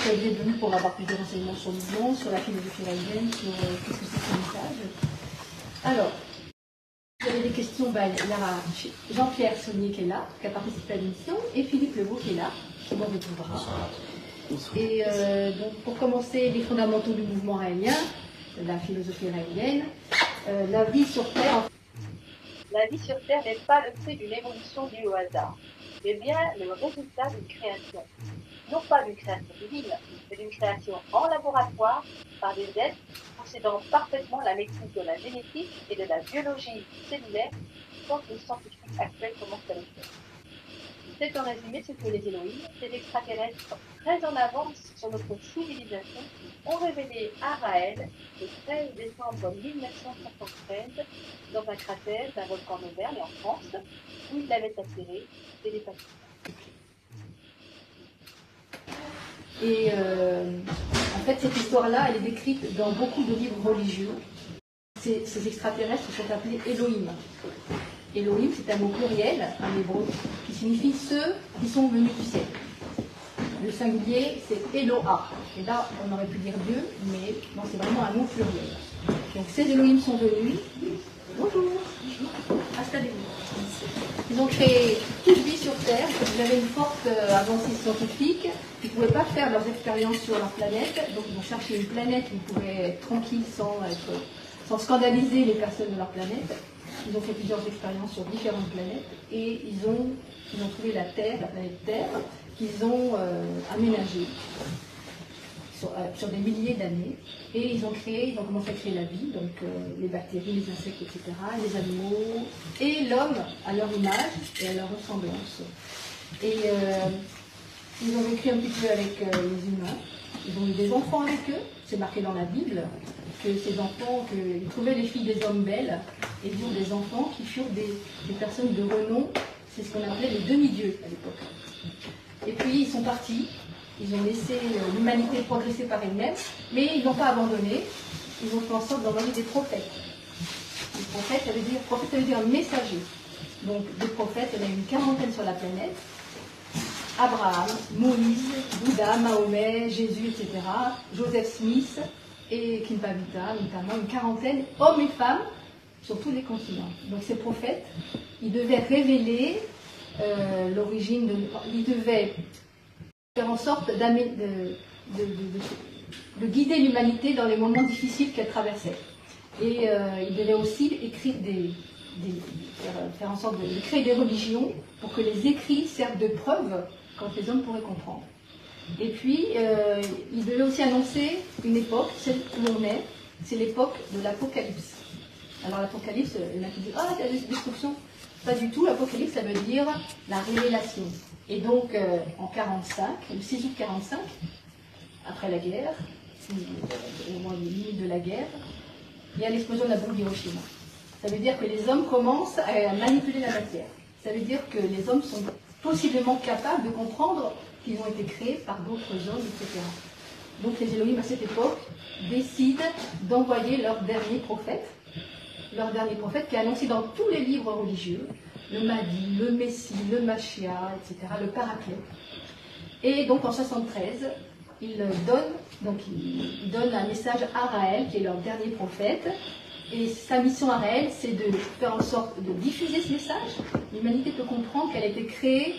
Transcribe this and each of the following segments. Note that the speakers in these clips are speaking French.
que vous êtes venu pour avoir plus de renseignements sur le mouvement, sur la philosophie raïlienne, sur qu'est-ce que c'est ce message. Alors, vous avez des questions, il y a Jean-Pierre Saunier qui est là, qui a participé à l'émission, et Philippe Lebeau qui est là, qui m'en répondra. Et donc, pour commencer, les fondamentaux du mouvement raélien, la philosophie raélienne, la vie sur Terre. La vie sur Terre n'est pas le fruit d'une évolution due au hasard, mais bien le résultat d'une création. Non pas d'une création divine, mais d'une création en laboratoire par des êtres possédant parfaitement la maîtrise de la génétique et de la biologie cellulaire, sans que les scientifiques actuels commencent à le faire. C'est en résumé ce que les Elohim, ces extraterrestres très en avance sur notre civilisation, ont révélé à Raël le 13 décembre 1973 dans un cratère d'un volcan d'Auvergne en France, où ils l'avaient attiré télépathiquement. Et en fait, cette histoire-là, elle est décrite dans beaucoup de livres religieux. Ces extraterrestres sont appelés Elohim. Elohim, c'est un mot pluriel, en hébreu, qui signifie ceux qui sont venus du ciel. Le singulier, c'est Eloha. Et là, on aurait pu dire Dieu, mais non, c'est vraiment un mot pluriel. Donc ces Elohim sont venus. Bonjour. Installez-vous. Ils ont créé toute vie sur Terre. Ils avaient une forte avancée scientifique. Ils ne pouvaient pas faire leurs expériences sur leur planète. Donc ils ont cherché une planète où ils pourraient être tranquilles sans scandaliser les personnes de leur planète. Ils ont fait plusieurs expériences sur différentes planètes et ils ont trouvé la Terre, la planète Terre, qu'ils ont aménagée sur des milliers d'années. Et ils ont commencé à créer la vie, donc les bactéries, les insectes, etc., les animaux, et l'homme à leur image et à leur ressemblance. Et ils ont vécu un petit peu avec les humains. Ils ont eu des enfants avec eux, c'est marqué dans la Bible, que ces enfants, qu'ils trouvaient les filles des hommes belles, et ils ont des enfants qui furent des personnes de renom, c'est ce qu'on appelait les demi-dieux à l'époque. Et puis ils sont partis, ils ont laissé l'humanité progresser par elle-même, mais ils n'ont pas abandonné, ils ont fait en sorte d'envoyer des prophètes. Les prophètes, ça veut dire messager. Donc des prophètes, il y en a une quarantaine sur la planète. Abraham, Moïse, Bouddha, Mahomet, Jésus, etc., Joseph Smith et Kimpavita, notamment une quarantaine, hommes et femmes, sur tous les continents. Donc ces prophètes, ils devaient révéler l'origine, ils devaient faire en sorte de guider l'humanité dans les moments difficiles qu'elle traversait. Et ils devaient aussi écrire faire en sorte de créer des religions pour que les écrits servent de preuve quand les hommes pourraient comprendre. Et puis, il devait aussi annoncer une époque, celle où l'on est, c'est l'époque de l'Apocalypse. Alors l'Apocalypse, il y en a qui disent « Ah, il y a des destructions ». Pas du tout, l'Apocalypse, ça veut dire la révélation. Et donc, en 45, le 6 août 45, après la guerre, au moment des limites de la guerre, il y a l'explosion de la bombe d'Hiroshima. Ça veut dire que les hommes commencent à manipuler la matière. Ça veut dire que les hommes sont possiblement capables de comprendre qu'ils ont été créés par d'autres hommes, etc. Donc les Elohim, à cette époque, décident d'envoyer leur dernier prophète qui est annoncé dans tous les livres religieux, le Mahdi, le Messie, le Machia, etc., le Paraclet. Et donc en 73, ils donnent un message à Raël, qui est leur dernier prophète. Et sa mission à Raël, c'est de faire en sorte de diffuser ce message. L'humanité peut comprendre qu'elle a été créée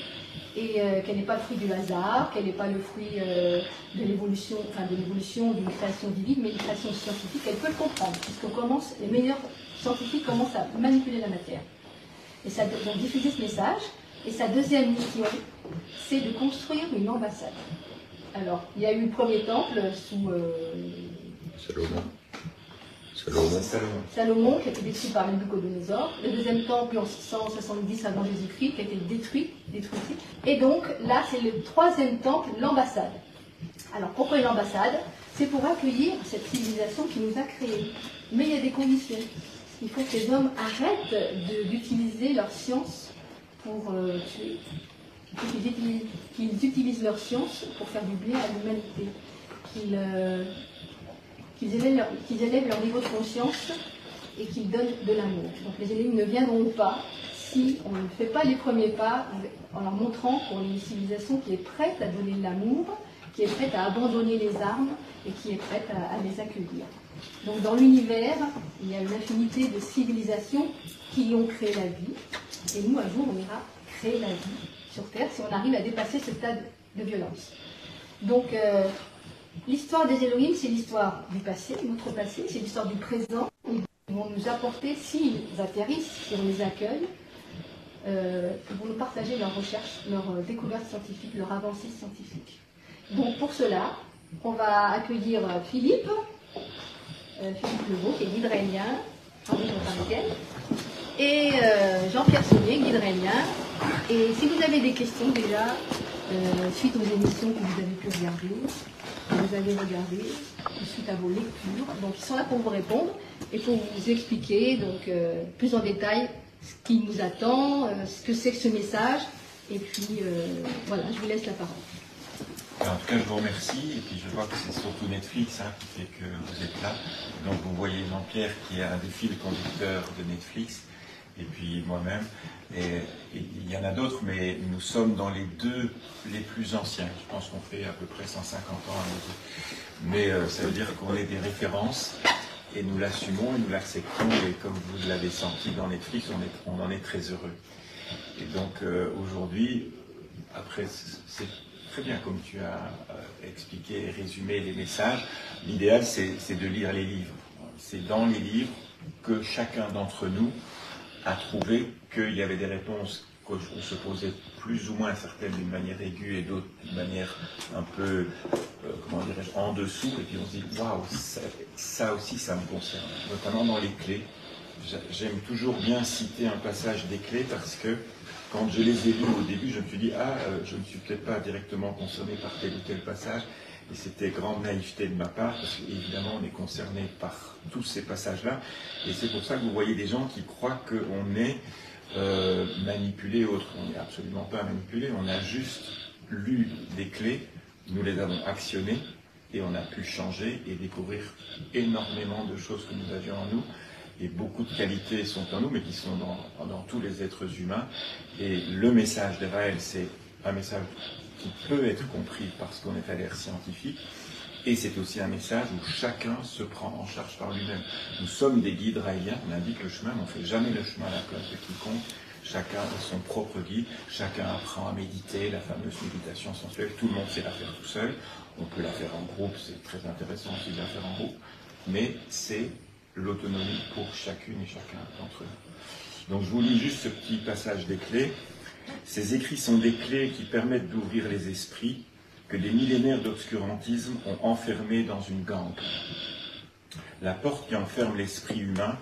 et qu'elle n'est pas le fruit du hasard, qu'elle n'est pas le fruit de l'évolution, d'une création divine, mais d'une création scientifique. Elle peut le comprendre, puisque les meilleurs scientifiques commencent à manipuler la matière. Et ça, donc diffuser ce message. Et sa deuxième mission, c'est de construire une ambassade. Alors, il y a eu le premier temple sous Salomon, qui a été détruit par Nabuchodonosor. Le deuxième temple en 670 avant Jésus-Christ, qui a été détruit. Et donc, là, c'est le troisième temple, l'ambassade. Alors, pourquoi une ambassade? C'est pour accueillir cette civilisation qui nous a créés. Mais il y a des conditions. Il faut que les hommes arrêtent d'utiliser leur science pour tuer. Il faut qu'ils utilisent leur science pour faire du bien à l'humanité. Qu'ils élèvent leur niveau de conscience et qu'ils donnent de l'amour. Donc les élèves ne viendront pas si on ne fait pas les premiers pas en leur montrant qu'on est une civilisation qui est prête à donner de l'amour, qui est prête à abandonner les armes et qui est prête à les accueillir. Donc dans l'univers, il y a une infinité de civilisations qui ont créé la vie. Et nous, un jour, on ira créer la vie sur Terre si on arrive à dépasser ce stade de violence. Donc l'histoire des Elohim, c'est l'histoire du passé, notre passé, c'est l'histoire du présent. Ils vont nous apporter, s'ils atterrissent, si on les accueille, ils vont nous partager leurs recherches, leurs découvertes scientifiques, leurs avancées scientifiques. Donc pour cela, on va accueillir Philippe Lebeau, qui est guide raélien, et Jean-Pierre Saunier, guide raélien. Et si vous avez des questions déjà, suite aux émissions que vous avez pu regarder, que vous avez regardées, suite à vos lectures, donc ils sont là pour vous répondre et pour vous expliquer donc, plus en détail ce qui nous attend, ce que c'est que ce message. Et puis voilà, je vous laisse la parole. En tout cas, je vous remercie. Et puis, je vois que c'est surtout Netflix qui fait que vous êtes là. Donc, vous voyez Jean-Pierre qui est un des fils conducteurs de Netflix. Et puis, moi-même. Et il y en a d'autres, mais nous sommes dans les deux les plus anciens. Je pense qu'on fait à peu près 150 ans à nos deux. Mais ça veut dire qu'on est des références. Et nous l'assumons et nous l'acceptons. Et comme vous l'avez senti dans Netflix, on en est très heureux. Et donc, aujourd'hui, après, c'est très bien, comme tu as expliqué et résumé les messages. L'idéal, c'est de lire les livres. C'est dans les livres que chacun d'entre nous a trouvé qu'il y avait des réponses qu'on se posait plus ou moins certaines d'une manière aiguë et d'autres d'une manière un peu, comment dirais-je, en dessous. Et puis on se dit, waouh, ça aussi, ça me concerne. Notamment dans les clés. J'aime toujours bien citer un passage des clés parce que quand je les ai lus au début, je me suis dit, je ne suis peut-être pas directement concerné par tel ou tel passage. Et c'était grande naïveté de ma part, parce qu'évidemment, on est concerné par tous ces passages-là. Et c'est pour ça que vous voyez des gens qui croient qu'on est manipulé ou autre. On n'est absolument pas manipulé, on a juste lu des clés, nous les avons actionnées, et on a pu changer et découvrir énormément de choses que nous avions en nous. Et beaucoup de qualités sont en nous, mais qui sont dans tous les êtres humains. Et le message d'Israël, c'est un message qui peut être compris parce qu'on est à l'ère scientifique. Et c'est aussi un message où chacun se prend en charge par lui-même. Nous sommes des guides raéliens, on indique le chemin, mais on ne fait jamais le chemin à la place de quiconque. Chacun a son propre guide, chacun apprend à méditer, la fameuse méditation sensuelle. Tout le monde sait la faire tout seul. On peut la faire en groupe, c'est très intéressant aussi de la faire en groupe. Mais c'est l'autonomie pour chacune et chacun d'entre nous. Donc je vous lis juste ce petit passage des clés. Ces écrits sont des clés qui permettent d'ouvrir les esprits que des millénaires d'obscurantisme ont enfermés dans une gangue. La porte qui enferme l'esprit humain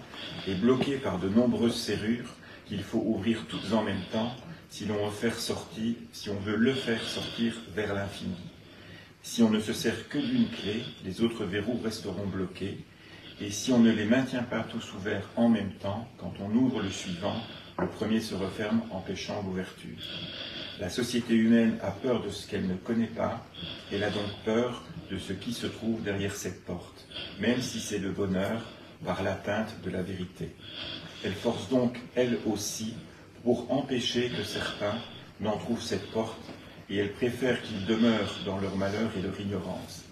est bloquée par de nombreuses serrures qu'il faut ouvrir toutes en même temps si on veut le faire sortir vers l'infini. Si on ne se sert que d'une clé, les autres verrous resteront bloqués. Et si on ne les maintient pas tous ouverts en même temps, quand on ouvre le suivant, le premier se referme, empêchant l'ouverture. La société humaine a peur de ce qu'elle ne connaît pas, elle a donc peur de ce qui se trouve derrière cette porte, même si c'est le bonheur par l'atteinte de la vérité. Elle force donc, elle aussi, pour empêcher que certains n'en trouvent cette porte, et elle préfère qu'ils demeurent dans leur malheur et leur ignorance.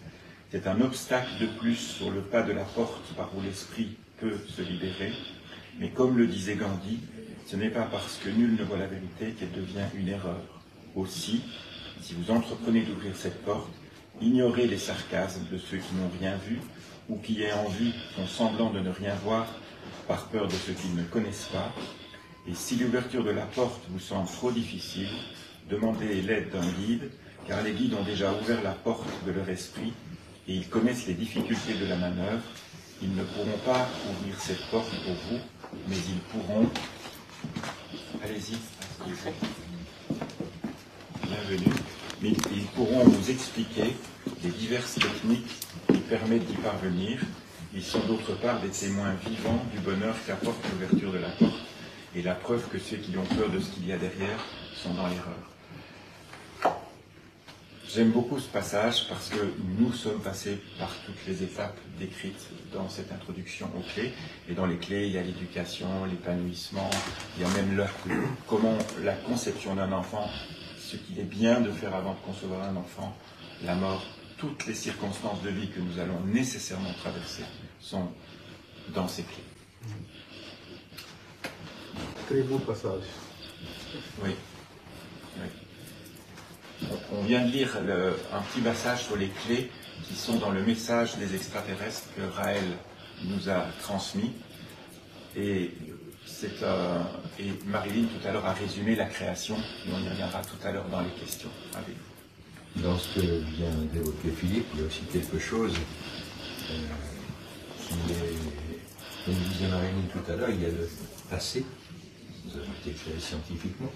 C'est un obstacle de plus sur le pas de la porte par où l'esprit peut se libérer. Mais comme le disait Gandhi, ce n'est pas parce que nul ne voit la vérité qu'elle devient une erreur. Aussi, si vous entreprenez d'ouvrir cette porte, ignorez les sarcasmes de ceux qui n'ont rien vu ou qui, ayant vu, font semblant de ne rien voir par peur de ce qu'ils ne connaissent pas. Et si l'ouverture de la porte vous semble trop difficile, demandez l'aide d'un guide, car les guides ont déjà ouvert la porte de leur esprit et ils connaissent les difficultés de la manœuvre. Ils ne pourront pas ouvrir cette porte pour vous, mais ils pourront... Allez-y, bienvenue. Mais ils pourront vous expliquer les diverses techniques qui permettent d'y parvenir. Ils sont d'autre part des témoins vivants du bonheur qu'apporte l'ouverture de la porte et la preuve que ceux qui ont peur de ce qu'il y a derrière sont dans l'erreur. J'aime beaucoup ce passage parce que nous sommes passés par toutes les étapes décrites dans cette introduction aux clés. Et dans les clés, il y a l'éducation, l'épanouissement, il y a même comment la conception d'un enfant, ce qu'il est bien de faire avant de concevoir un enfant, la mort, toutes les circonstances de vie que nous allons nécessairement traverser sont dans ces clés. Très beau passage. Oui. On vient de lire un petit passage sur les clés qui sont dans le message des extraterrestres que Raël nous a transmis. Et Marilyn tout à l'heure a résumé la création, et on y reviendra tout à l'heure dans les questions avec vous. Dans ce que vient d'évoquer Philippe, il y a aussi quelque chose qui est, comme disait Marilyn tout à l'heure, il y a le passé, nous avons été créés scientifiquement,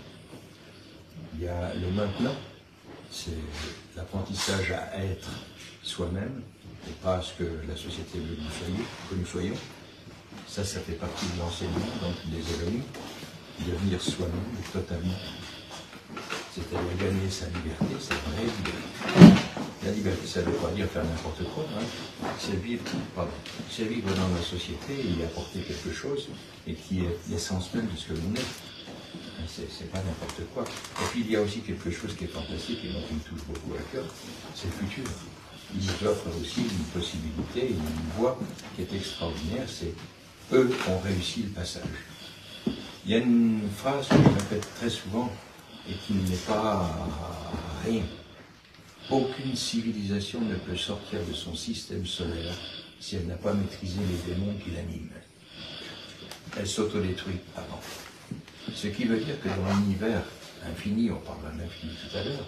il y a le maintenant, c'est l'apprentissage à être soi-même, et pas ce que la société veut que nous soyons. Ça fait partie de l'enseignement, donc des Elohim, devenir soi-même totalement. C'est-à-dire gagner sa liberté, sa vraie liberté. La liberté, ça ne veut pas dire faire n'importe quoi, hein. C'est vivre dans la société et y apporter quelque chose, et qui est l'essence même de ce que l'on est. C'est pas n'importe quoi. Et puis il y a aussi quelque chose qui est fantastique et qui me touche beaucoup à cœur, c'est le futur. Il nous offre aussi une possibilité, une voie qui est extraordinaire, c'est eux ont réussi le passage. Il y a une phrase que je répète très souvent et qui n'est pas rien. Aucune civilisation ne peut sortir de son système solaire si elle n'a pas maîtrisé les démons qui l'animent. Elle s'autodétruit avant. Ce qui veut dire que dans l'univers infini, on parlera de l'infini tout à l'heure,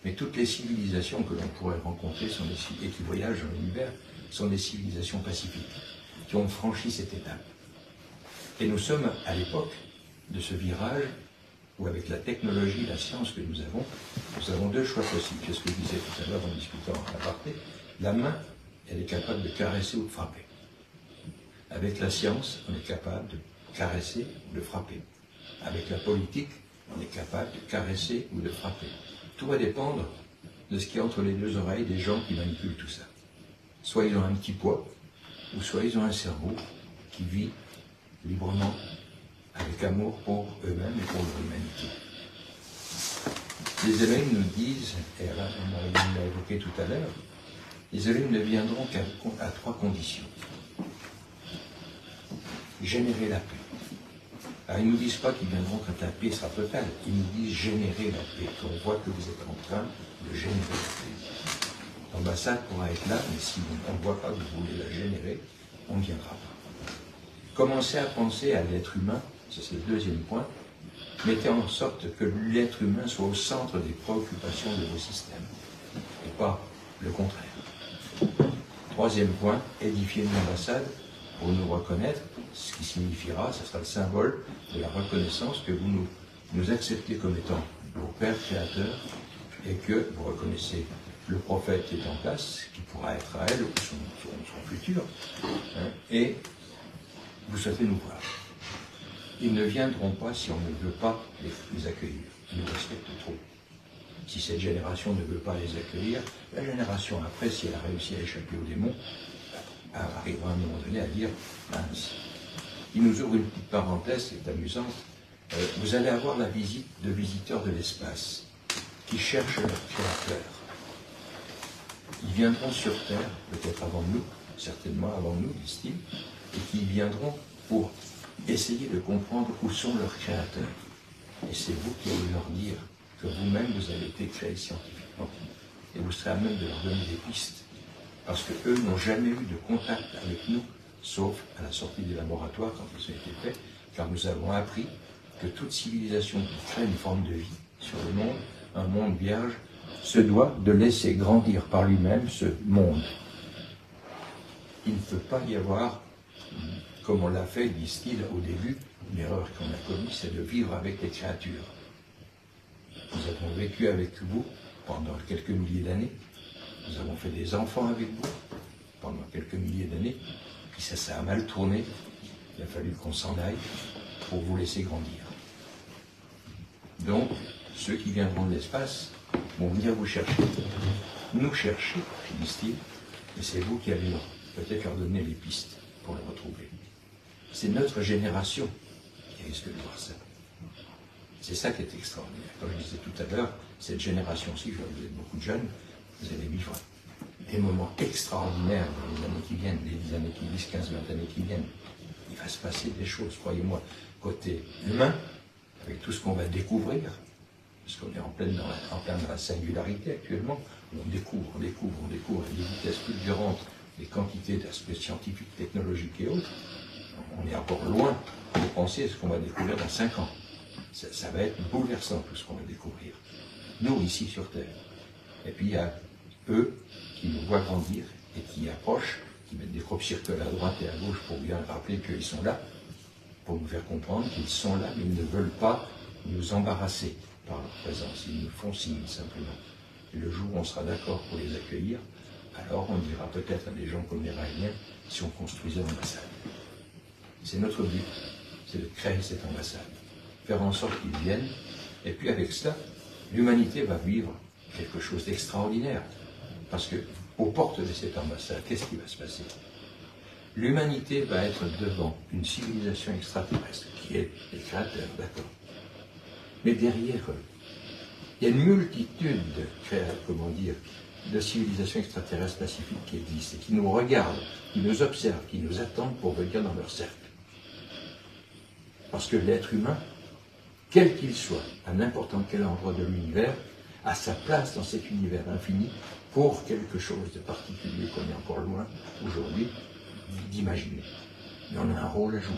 mais toutes les civilisations que l'on pourrait rencontrer et qui voyagent dans l'univers sont des civilisations pacifiques, qui ont franchi cette étape. Et nous sommes à l'époque de ce virage où, avec la technologie, la science que nous avons deux choix possibles. C'est ce que je disais tout à l'heure en discutant en aparté. La main, elle est capable de caresser ou de frapper. Avec la science, on est capable de caresser ou de frapper. Avec la politique, on est capable de caresser ou de frapper. Tout va dépendre de ce qui est entre les deux oreilles des gens qui manipulent tout ça. Soit ils ont un petit poids, ou soit ils ont un cerveau qui vit librement, avec amour pour eux-mêmes et pour leur humanité. Les Elohim nous disent, et on l'a évoqué tout à l'heure, les Elohim ne viendront qu'à trois conditions. Générer la paix. Alors ils ne nous disent pas qu'ils viendront quand la paix sera totale, ils nous disent générer la paix, qu'on voit que vous êtes en train de générer la paix. L'ambassade pourra être là, mais si on ne voit pas que vous voulez la générer, on ne viendra pas. Commencez à penser à l'être humain, ça c'est le deuxième point, mettez en sorte que l'être humain soit au centre des préoccupations de vos systèmes, et pas le contraire. Troisième point, édifiez une ambassade pour nous reconnaître, ce qui signifiera, ce sera le symbole de la reconnaissance que vous nous acceptez comme étant vos pères créateurs et que vous reconnaissez le prophète qui est en place, qui pourra être à elle, ou son futur, hein, et vous souhaitez nous voir. Ils ne viendront pas si on ne veut pas les accueillir. Ils nous respectent trop. Si cette génération ne veut pas les accueillir, la génération après, si elle a réussi à échapper aux démons, arrivera à un moment donné à dire mince. Il nous ouvre une petite parenthèse, c'est amusant. Vous allez avoir la visite de visiteurs de l'espace qui cherchent leur créateur. Ils viendront sur Terre, peut-être avant nous, certainement avant nous, disent-ils, et qui viendront pour essayer de comprendre où sont leurs créateurs. Et c'est vous qui allez leur dire que vous-même, vous avez été créé scientifiquement. Et vous serez à même de leur donner des pistes. Parce qu'eux n'ont jamais eu de contact avec nous, sauf à la sortie des laboratoires quand ça a été fait, car nous avons appris que toute civilisation qui crée une forme de vie sur le monde, un monde vierge, se doit de laisser grandir par lui-même ce monde. Il ne peut pas y avoir, comme on l'a fait, disent-ils, au début, l'erreur qu'on a commise, c'est de vivre avec les créatures. Nous avons vécu avec vous pendant quelques milliers d'années. Nous avons fait des enfants avec vous pendant quelques milliers d'années. Puis ça a mal tourné. Il a fallu qu'on s'en aille pour vous laisser grandir. Donc, ceux qui viendront de l'espace vont venir vous chercher. Nous chercher, disent-ils, et c'est vous qui allez peut-être leur donner les pistes pour le retrouver. C'est notre génération qui risque de voir ça. C'est ça qui est extraordinaire. Comme je disais tout à l'heure, cette génération-ci, vous êtes beaucoup de jeunes, vous allez vivre des moments extraordinaires dans les années qui viennent, les années qui 10, 15, 20 années qui viennent. Il va se passer des choses, croyez-moi, côté humain, avec tout ce qu'on va découvrir, parce qu'on est en plein dans la singularité actuellement, on découvre à des vitesses fulgurantes des quantités d'aspects scientifiques, technologiques et autres. On est encore loin de penser à ce qu'on va découvrir dans 5 ans. Ça va être bouleversant tout ce qu'on va découvrir. Nous, ici sur Terre. Et puis il y a eux qui nous voient grandir et qui approchent, qui mettent des crop-circles à droite et à gauche pour bien rappeler qu'ils sont là, pour nous faire comprendre qu'ils sont là, mais ils ne veulent pas nous embarrasser par leur présence. Ils nous font signe simplement. Et le jour où on sera d'accord pour les accueillir, alors on dira peut-être à des gens comme les Raéliens si on construisait l'ambassade. C'est notre but, c'est de créer cette ambassade, faire en sorte qu'ils viennent, et puis avec cela, l'humanité va vivre quelque chose d'extraordinaire. Parce que, aux portes de cette ambassade, qu'est-ce qui va se passer? L'humanité va être devant une civilisation extraterrestre, qui est les créateurs, d'accord. Mais derrière eux, il y a une multitude de civilisations extraterrestres pacifiques qui existent, et qui nous regardent, qui nous observent, qui nous attendent pour venir dans leur cercle. Parce que l'être humain, quel qu'il soit, à n'importe quel endroit de l'univers, a sa place dans cet univers infini pour quelque chose de particulier qu'on est encore loin aujourd'hui d'imaginer. Mais on a un rôle à jouer.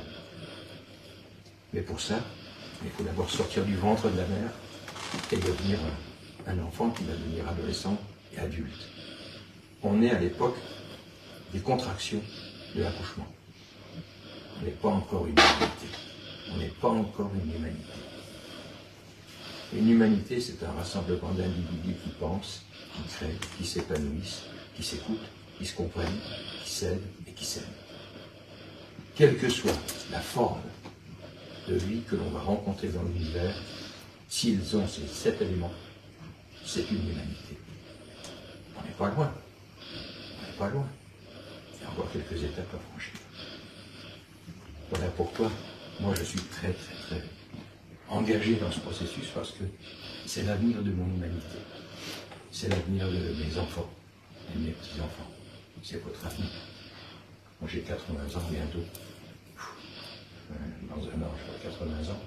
Mais pour ça, il faut d'abord sortir du ventre de la mère et devenir un enfant qui va devenir adolescent et adulte. On est à l'époque des contractions de l'accouchement. On n'est pas encore une humanité. On n'est pas encore une humanité. Une humanité, c'est un rassemblement d'individus qui pensent, qui créent, qui s'épanouissent, qui s'écoutent, qui se comprennent, qui s'aident et qui s'aiment. Quelle que soit la forme de vie que l'on va rencontrer dans l'univers, s'ils ont ces 7 éléments, c'est une humanité. On n'est pas loin. On n'est pas loin. Il y a encore quelques étapes à franchir. Voilà pourquoi moi je suis très très très engagé dans ce processus, parce que c'est l'avenir de mon humanité. C'est l'avenir de mes enfants et de mes petits-enfants. C'est votre avenir. Moi j'ai 80 ans bientôt. Dans un an, je vais 80 ans.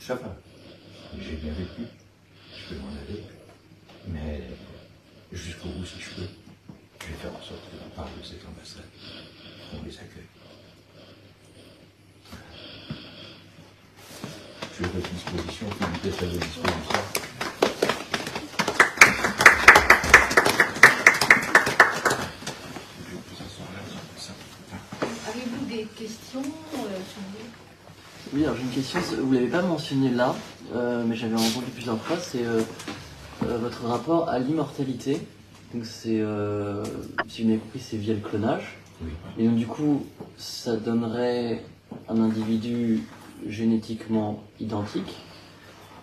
Ça va. J'ai bien vécu. Je peux m'en aller. Mais jusqu'au bout, si je peux, je vais faire en sorte que l'on parle de cette ambassade. On les accueille. Je suis à votre disposition, Philippe est à votre disposition. Avez-vous des questions Oui, alors j'ai une question, vous ne l'avez pas mentionné là, mais j'avais entendu plusieurs fois, c'est votre rapport à l'immortalité. Donc c'est, si je n'ai compris, c'est via le clonage. Oui. Et donc du coup, ça donnerait un individu génétiquement identique,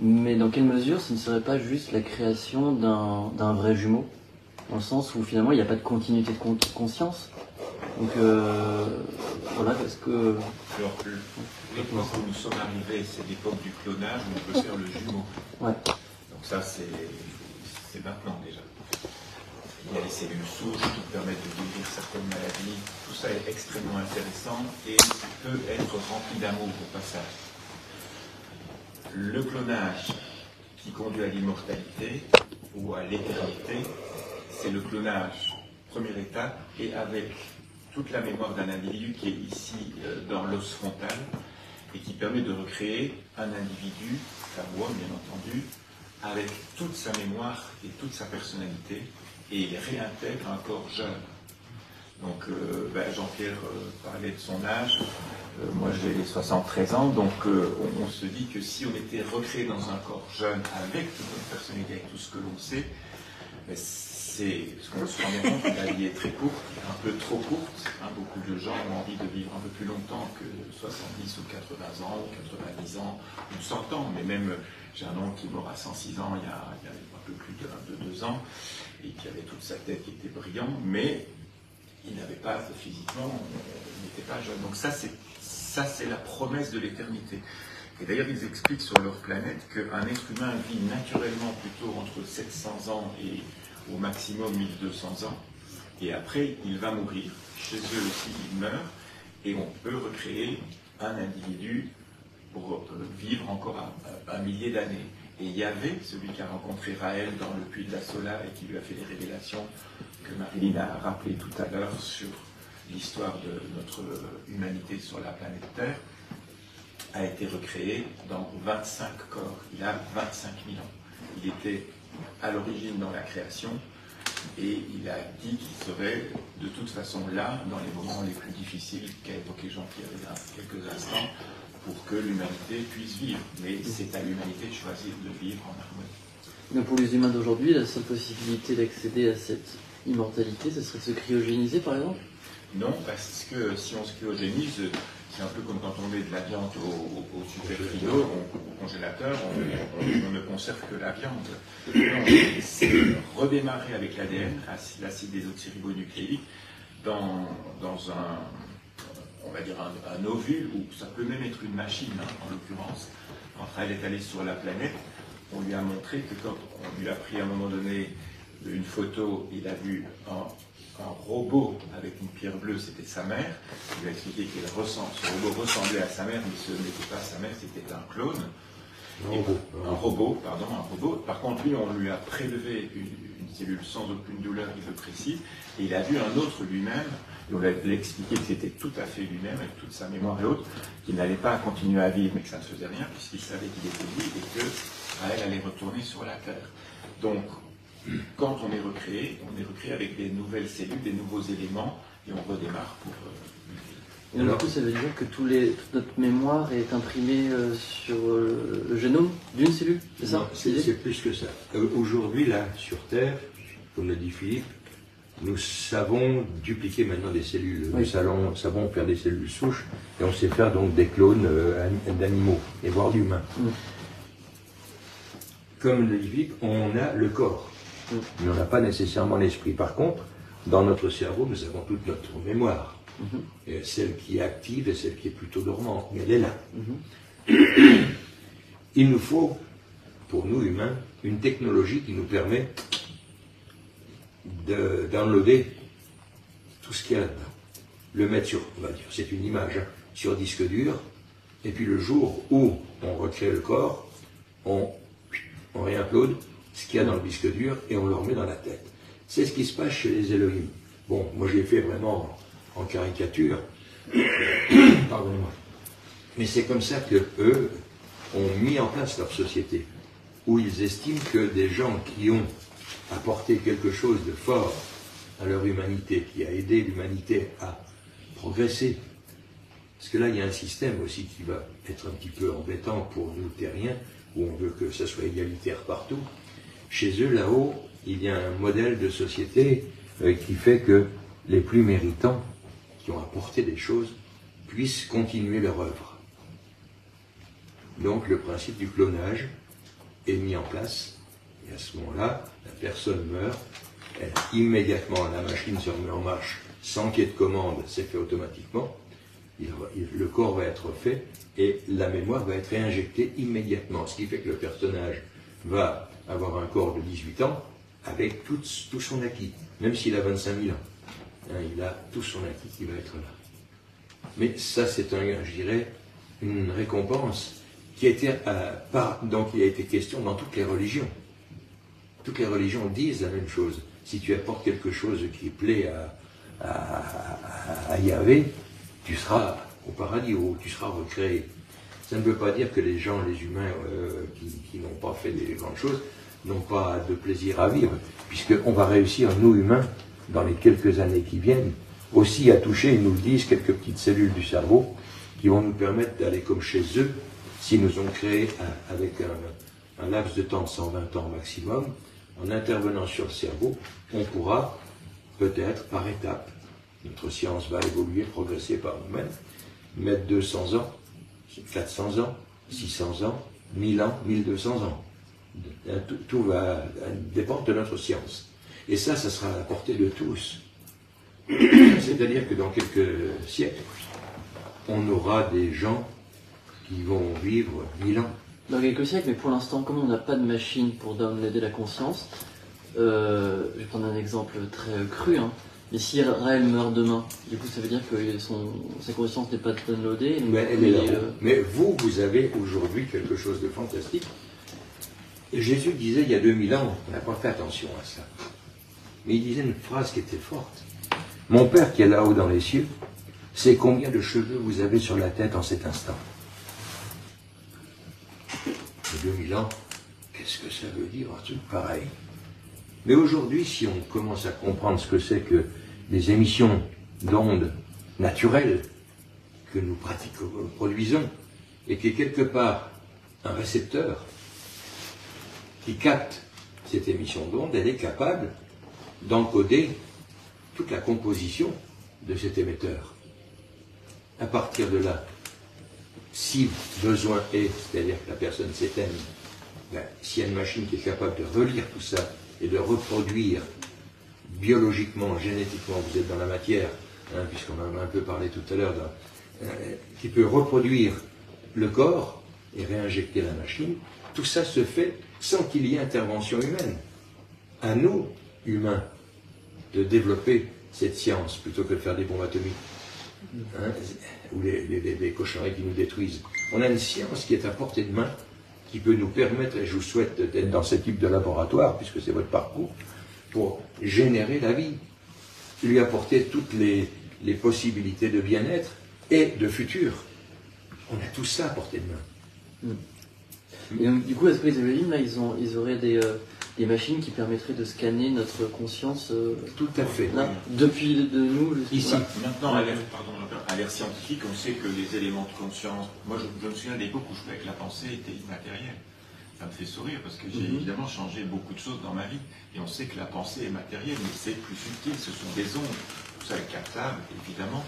mais dans quelle mesure ce ne serait pas juste la création d'un vrai jumeau, dans le sens où finalement il n'y a pas de continuité de conscience. Donc voilà, est-ce que... Alors, l'époque où nous sommes arrivés, c'est l'époque du clonage où on peut faire le jumeau. Ouais. Donc ça, c'est maintenant déjà. Il y a les cellules souches qui permettent de guérir certaines maladies. Tout ça est extrêmement intéressant et peut être rempli d'amour au passage. Le clonage qui conduit à l'immortalité ou à l'éternité, c'est le clonage, première étape, et avec toute la mémoire d'un individu qui est ici dans l'os frontal et qui permet de recréer un individu, la voix bien entendu, avec toute sa mémoire et toute sa personnalité, et il réintègre un corps jeune. Donc Jean-Pierre parlait de son âge, moi j'ai 73 ans, donc on se dit que si on était recréé dans un corps jeune, avec toute notre personnalité, avec tout ce que l'on sait, c'est ce qu'on se rend bien compte que la vie est très courte, un peu trop courte. Beaucoup de gens ont envie de vivre un peu plus longtemps que 70 ou 80 ans, ou 90 ans, ou 100 ans. Mais même, j'ai un oncle qui est mort à 106 ans il y a un peu plus de 2 ans, et qui avait toute sa tête qui était brillante, mais il n'avait pas, physiquement, il n'était pas jeune. Donc ça, c'est la promesse de l'éternité. Et d'ailleurs, ils expliquent sur leur planète qu'un être humain vit naturellement plutôt entre 700 ans et au maximum 1200 ans. Et après, il va mourir. Chez eux aussi, il meurt. Et on peut recréer un individu pour vivre encore un millier d'années. Et il y avait celui qui a rencontré Raël dans le puits de la Sola et qui lui a fait les révélations que Marilyn a rappelées tout à l'heure sur l'histoire de notre humanité sur la planète Terre, a été recréé dans 25 corps. Il a 25 000 ans. Il était à l'origine dans la création et il a dit qu'il serait de toute façon là dans les moments les plus difficiles qu'a évoqué Jean-Pierre il y a quelques instants, pour que l'humanité puisse vivre. Mais c'est à l'humanité de choisir de vivre en harmonie. Donc pour les humains d'aujourd'hui, la seule possibilité d'accéder à cette immortalité, ce serait de se cryogéniser par exemple? Non, parce que si on se cryogénise, c'est un peu comme quand on met de la viande au super frigo, au congélateur, on ne conserve que la viande. Non, c'est redémarrer avec l'ADN, l'acide désoxyribonucléique, dans un, on va dire un ovule, ou ça peut même être une machine, hein, en l'occurrence. Quand elle est allée sur la planète, on lui a montré que quand on lui a pris à un moment donné une photo, il a vu un robot avec une pierre bleue, c'était sa mère. Il lui a expliqué que ce robot ressemblait à sa mère, mais ce n'était pas sa mère, c'était un clone. Un robot. Par contre, lui, on lui a prélevé une cellule sans aucune douleur, il le précise, et il a vu un autre lui-même, et on lui a expliqué que c'était tout à fait lui-même, avec toute sa mémoire et autres, qu'il n'allait pas continuer à vivre, mais que ça ne faisait rien, puisqu'il savait qu'il était lui, et que elle allait retourner sur la Terre. Donc, quand on est recréé avec des nouvelles cellules, des nouveaux éléments, et on redémarre pour Et du coup, ça veut dire que toute notre mémoire est imprimée sur le génome d'une cellule, c'est ça? C'est plus que ça. Aujourd'hui, là, sur Terre, comme le dit Philippe, nous savons dupliquer maintenant des cellules. Oui. Nous savons faire des cellules souches, et on sait faire donc des clones d'animaux, et voire d'humains. Comme le dit Philippe, on a le corps, mais on n'a pas nécessairement l'esprit. Par contre, dans notre cerveau, nous avons toute notre mémoire. Et celle qui est active et celle qui est plutôt dormante, mais elle est là. Il nous faut, pour nous humains, une technologie qui nous permet de downloader tout ce qu'il y a là-dedans. Le mettre sur, on va dire, c'est une image, hein, sur disque dur, et puis le jour où on recrée le corps, on réupload ce qu'il y a dans le disque dur et on le remet dans la tête. C'est ce qui se passe chez les Elohim. Bon, moi j'ai fait vraiment en caricature, pardonnez-moi, mais c'est comme ça que eux ont mis en place leur société, où ils estiment que des gens qui ont apporté quelque chose de fort à leur humanité, qui a aidé l'humanité à progresser, parce que là il y a un système aussi qui va être un petit peu embêtant pour nous terriens, où on veut que ça soit égalitaire partout. Chez eux, là-haut, il y a un modèle de société qui fait que les plus méritants, qui ont apporté des choses, puissent continuer leur œuvre. Donc le principe du clonage est mis en place, et à ce moment-là, la personne meurt, immédiatement la machine se remet en marche, sans qu'il y ait de commande, c'est fait automatiquement, le corps va être fait, et la mémoire va être réinjectée immédiatement, ce qui fait que le personnage va avoir un corps de 18 ans, avec tout son acquis, même s'il a 25 000 ans. Il a tout son acquis qui va être là. Mais ça, c'est je dirais, une récompense qui a été, donc il a été question dans toutes les religions. Toutes les religions disent la même chose. Si tu apportes quelque chose qui plaît à Yahvé, tu seras au paradis, ou tu seras recréé. Ça ne veut pas dire que les gens, les humains qui n'ont pas fait des grandes choses, n'ont pas de plaisir à vivre, puisqu'on va réussir, nous humains, dans les quelques années qui viennent, aussi à toucher, ils nous le disent, quelques petites cellules du cerveau, qui vont nous permettre d'aller comme chez eux, s'ils nous ont créé avec un laps de temps de 120 ans maximum, en intervenant sur le cerveau, on pourra, peut-être par étapes, notre science va évoluer, progresser par nous-mêmes, mettre 200 ans, 400 ans, 600 ans, 1000 ans, 1200 ans. Tout va dépendre de notre science. Et ça sera à la portée de tous. C'est-à-dire que dans quelques siècles, on aura des gens qui vont vivre 1000 ans. Dans quelques siècles, mais pour l'instant, comme on n'a pas de machine pour downloader la conscience, je vais prendre un exemple très cru, hein. Mais si Raël meurt demain, du coup ça veut dire que sa conscience n'est pas downloadée. Mais elle est là. Mais vous avez aujourd'hui quelque chose de fantastique. Et Jésus disait il y a 2000 ans, on n'a pas fait attention à ça. Mais il disait une phrase qui était forte. Mon Père qui est là-haut dans les cieux, sait combien de cheveux vous avez sur la tête en cet instant. Et 2000 ans, qu'est-ce que ça veut dire un truc pareil? Mais aujourd'hui, si on commence à comprendre ce que c'est que des émissions d'ondes naturelles que nous produisons, et qui est quelque part un récepteur qui capte cette émission d'ondes, elle est capable d'encoder toute la composition de cet émetteur. À partir de là, si besoin est, c'est-à-dire que la personne s'éteigne, ben, s'il y a une machine qui est capable de relire tout ça et de reproduire biologiquement, génétiquement, vous êtes dans la matière, hein, puisqu'on en a un peu parlé tout à l'heure, qui peut reproduire le corps et réinjecter la machine, tout ça se fait sans qu'il y ait intervention humaine. À nous, humains, de développer cette science plutôt que de faire des bombes atomiques, hein, ou les cochonneries qui nous détruisent. On a une science qui est à portée de main, qui peut nous permettre, et je vous souhaite d'être dans ce type de laboratoire, puisque c'est votre parcours, pour générer la vie, lui apporter toutes les possibilités de bien-être et de futur. On a tout ça à portée de main. Et donc, du coup, est-ce que les Evelyn, là, ils auraient des machines qui permettraient de scanner notre conscience tout à fait. Là, depuis de nous ici. Maintenant, à l'ère scientifique, on sait que les éléments de conscience. Moi, je me souviens d'époque où je trouvais que la pensée était immatérielle. Ça me fait sourire parce que j'ai évidemment changé beaucoup de choses dans ma vie. Et on sait que la pensée est matérielle, mais c'est plus subtil. Ce sont des ondes. Tout ça est captable, évidemment.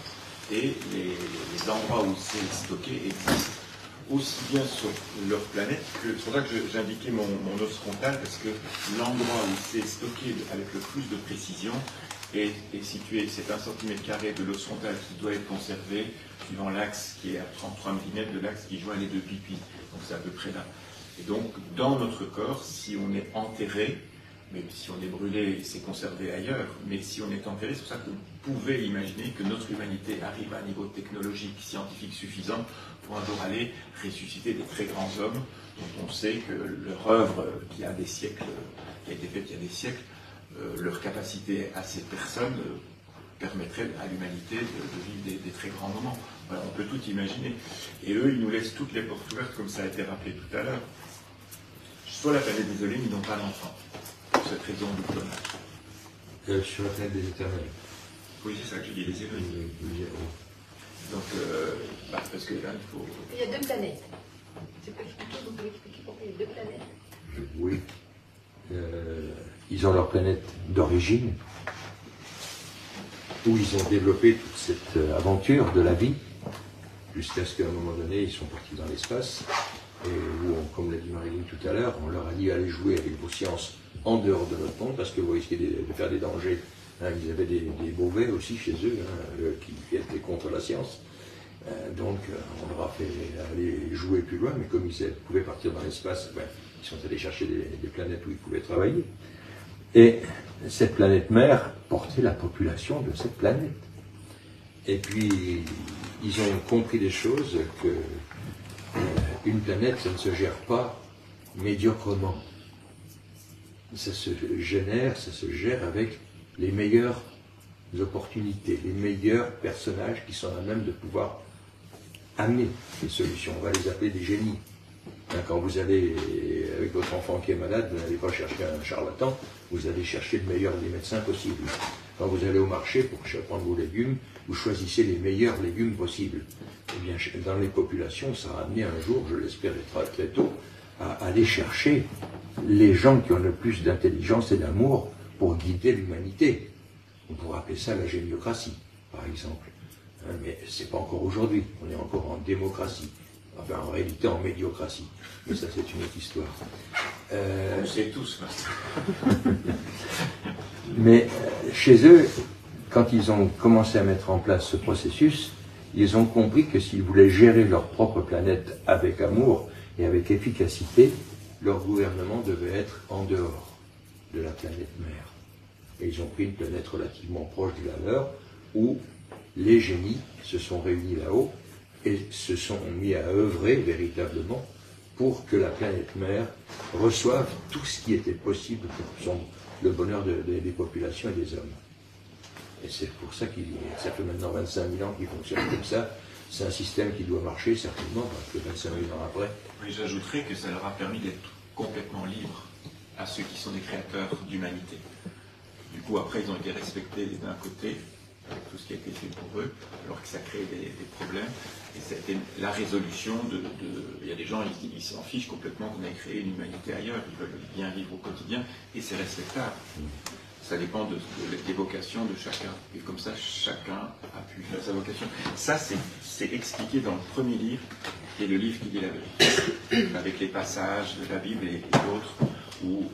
Et les endroits où c'est stocké existent aussi bien sur leur planète que. C'est pour ça que j'indiquais mon os frontal, parce que l'endroit où c'est stocké avec le plus de précision est situé, c'est 1 cm² de l'os frontal qui doit être conservé suivant l'axe qui est à 33 mm de l'axe qui joint les deux pipis. Donc c'est à peu près là. Et donc, dans notre corps, si on est enterré, mais si on est brûlé, c'est conservé ailleurs, mais si on est enterré, c'est pour ça que vous pouvez imaginer que notre humanité arrive à un niveau technologique, scientifique suffisant pour un jour aller ressusciter des très grands hommes dont on sait que leur œuvre, qui a des siècles, qui a été faite il y a des siècles, leur capacité à ces personnes permettrait à l'humanité de vivre des très grands moments. Voilà, on peut tout imaginer. Et eux, ils nous laissent toutes les portes ouvertes, comme ça a été rappelé tout à l'heure. Soit la planète des Evelyn, ils n'ont pas d'enfants. Pour cette raison du clonage. Sur la planète des éternels. Oui, c'est ça que j'ai dit, les Evelyn. Donc, parce que là, il faut... Il y a 2 planètes. C'est pas expliqué, vous pouvez expliquer pourquoi il y a 2 planètes? Oui. Ils ont leur planète d'origine, où ils ont développé toute cette aventure de la vie, jusqu'à ce qu'à un moment donné, ils sont partis dans l'espace, et où, comme l'a dit Marilyn tout à l'heure, on leur a dit allez jouer avec vos sciences en dehors de notre monde, parce que vous risquez de faire des dangers. Hein, ils avaient des mauvais aussi chez eux, hein, qui étaient contre la science. Donc on leur a fait aller jouer plus loin, mais comme ils pouvaient partir dans l'espace, ben, ils sont allés chercher des planètes où ils pouvaient travailler. Et cette planète mère portait la population de cette planète. Et puis, ils ont compris des choses que une planète, ça ne se gère pas médiocrement. Ça se génère, ça se gère avec les meilleures opportunités, les meilleurs personnages qui sont à même de pouvoir amener des solutions. On va les appeler des génies. Quand vous allez avec votre enfant qui est malade, vous n'allez pas chercher un charlatan, vous allez chercher le meilleur des médecins possible. Quand vous allez au marché pour prendre vos légumes, vous choisissez les meilleurs légumes possibles. Eh bien, dans les populations, ça a amené un jour, je l'espère très tôt, à aller chercher les gens qui ont le plus d'intelligence et d'amour pour guider l'humanité. On pourrait appeler ça la géniocratie, par exemple. Mais ce n'est pas encore aujourd'hui, on est encore en démocratie. Enfin, en réalité, en médiocratie. Mais ça, c'est une autre histoire. On le sait tous. Mais chez eux, quand ils ont commencé à mettre en place ce processus, ils ont compris que s'ils voulaient gérer leur propre planète avec amour et avec efficacité, leur gouvernement devait être en dehors de la planète mère. Et ils ont pris une planète relativement proche de la leur, où les génies se sont réunis là-haut et se sont mis à œuvrer véritablement pour que la planète mère reçoive tout ce qui était possible pour le bonheur des populations et des hommes. Et c'est pour ça ça fait maintenant 25 000 ans qu'il fonctionne comme ça. C'est un système qui doit marcher certainement, parce que 25 000 ans après... Oui, j'ajouterais que ça leur a permis d'être complètement libres à ceux qui sont des créateurs d'humanité. Du coup, après, ils ont été respectés d'un côté, avec tout ce qui a été fait pour eux, alors que ça crée des problèmes. Et c'était la résolution il y a des gens, ils s'en fichent complètement qu'on ait créé une humanité ailleurs, ils veulent bien vivre au quotidien, et c'est respectable. Ça dépend des vocations de chacun. Et comme ça, chacun a pu faire sa vocation. Ça, c'est expliqué dans le premier livre, qui est le livre qui dit la vérité, avec les passages de la Bible et d'autres, où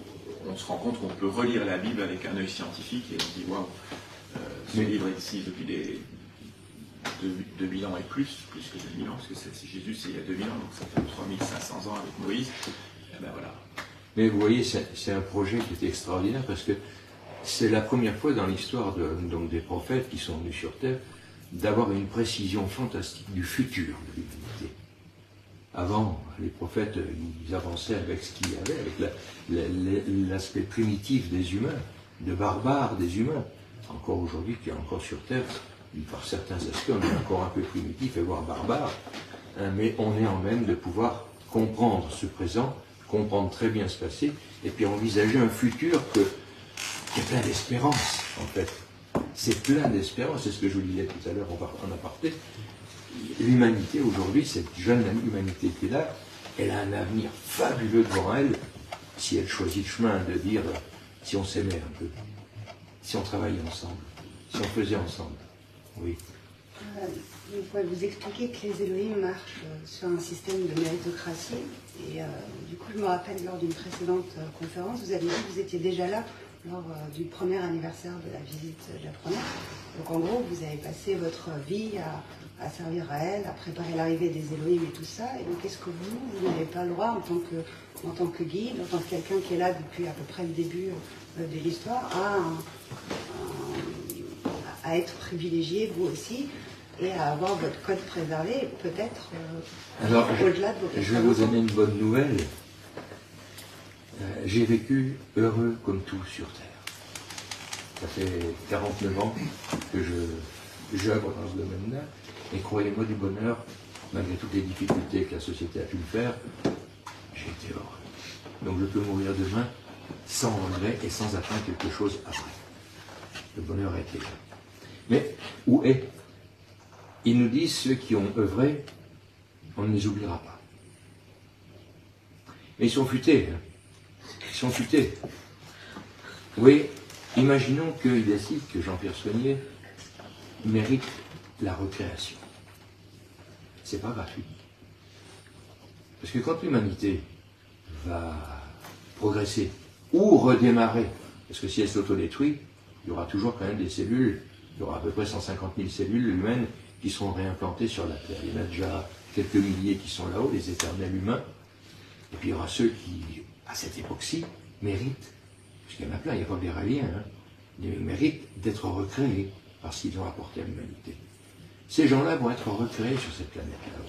on se rend compte qu'on peut relire la Bible avec un œil scientifique, et on dit, waouh, ce livre existe depuis 2000 ans et plus que 2000 ans, parce que Jésus, c'est il y a 2000 ans, donc ça fait 3500 ans avec Moïse. Et ben voilà. Mais vous voyez, c'est un projet qui est extraordinaire, parce que c'est la première fois dans l'histoire des prophètes qui sont venus sur Terre d'avoir une précision fantastique du futur de l'humanité. Avant, les prophètes, ils avançaient avec ce qu'il y avait, avec l'aspect primitif des humains, de barbares des humains. Encore aujourd'hui, qui est encore sur Terre, par certains aspects, on est encore un peu primitif et voire barbare, hein, mais on est en même de pouvoir comprendre ce présent, comprendre très bien ce passé, et puis envisager un futur qui est plein d'espérance, en fait. C'est plein d'espérance, c'est ce que je vous disais tout à l'heure en aparté. L'humanité aujourd'hui, cette jeune humanité qui est là, elle a un avenir fabuleux devant elle, si elle choisit le chemin de dire, si on s'aimait un peu, si on travaillait ensemble, si on faisait ensemble. Oui. Vous pouvez vous expliquer que les Elohim marchent sur un système de méritocratie. Et du coup, je me rappelle lors d'une précédente conférence, vous avez dit que vous étiez déjà là lors du premier anniversaire de la visite japonaise. Donc en gros, vous avez passé votre vie à servir à elle, à préparer l'arrivée des Elohim et tout ça. Et donc est-ce que vous n'avez pas le droit, en tant que guide, en tant que quelqu'un qui est là depuis à peu près le début de l'histoire, à être privilégié, vous aussi, et à avoir votre code préservé, peut-être au-delà de vos questions. Je vais vous donner une bonne nouvelle. J'ai vécu heureux comme tout sur Terre. Ça fait 49 ans que j'œuvre dans ce domaine-là, et croyez-moi du bonheur, malgré toutes les difficultés que la société a pu me faire, j'ai été heureux. Donc je peux mourir demain sans regret et sans attendre quelque chose après. Le bonheur a été là. Mais où est? Ils nous disent, ceux qui ont œuvré, on ne les oubliera pas. Mais ils sont futés. Hein. Ils sont futés. Oui, imaginons qu'ils décident que Jean-Pierre Saunier mérite la recréation. C'est pas gratuit. Parce que quand l'humanité va progresser ou redémarrer, parce que si elle s'autodétruit, il y aura toujours quand même des cellules, il y aura à peu près 150 000 cellules humaines qui seront réimplantées sur la Terre. Il y en a déjà quelques milliers qui sont là-haut, les éternels humains. Et puis il y aura ceux qui, à cette époque-ci, méritent, parce qu'il y en a plein, il n'y a pas des raliens, hein, ils méritent d'être recréés parce qu'ils ont apporté à l'humanité. Ces gens-là vont être recréés sur cette planète-là.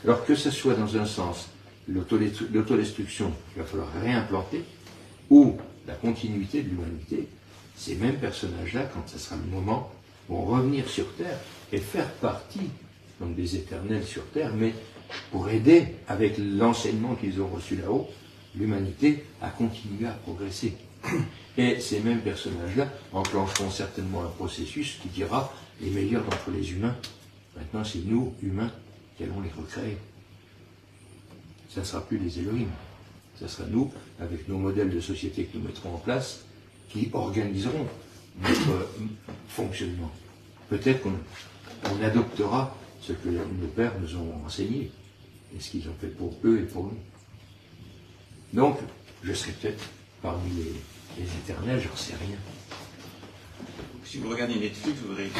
Alors que ce soit dans un sens l'autodestruction qu'il va falloir réimplanter, ou la continuité de l'humanité, ces mêmes personnages-là, quand ce sera le moment, vont revenir sur Terre et faire partie donc, des éternels sur Terre, mais pour aider, avec l'enseignement qu'ils ont reçu là-haut, l'humanité à continuer à progresser. Et ces mêmes personnages-là enclencheront certainement un processus qui dira les meilleurs d'entre les humains. Maintenant, c'est nous, humains, qui allons les recréer. Ça ne sera plus les Elohim. Ça sera nous, avec nos modèles de société que nous mettrons en place, qui organiseront notre fonctionnement. Peut-être qu'on adoptera ce que nos pères nous ont enseigné, et ce qu'ils ont fait pour eux et pour nous. Donc, je serai peut-être parmi les éternels, j'en sais rien. si vous regardez Netflix, vous verrez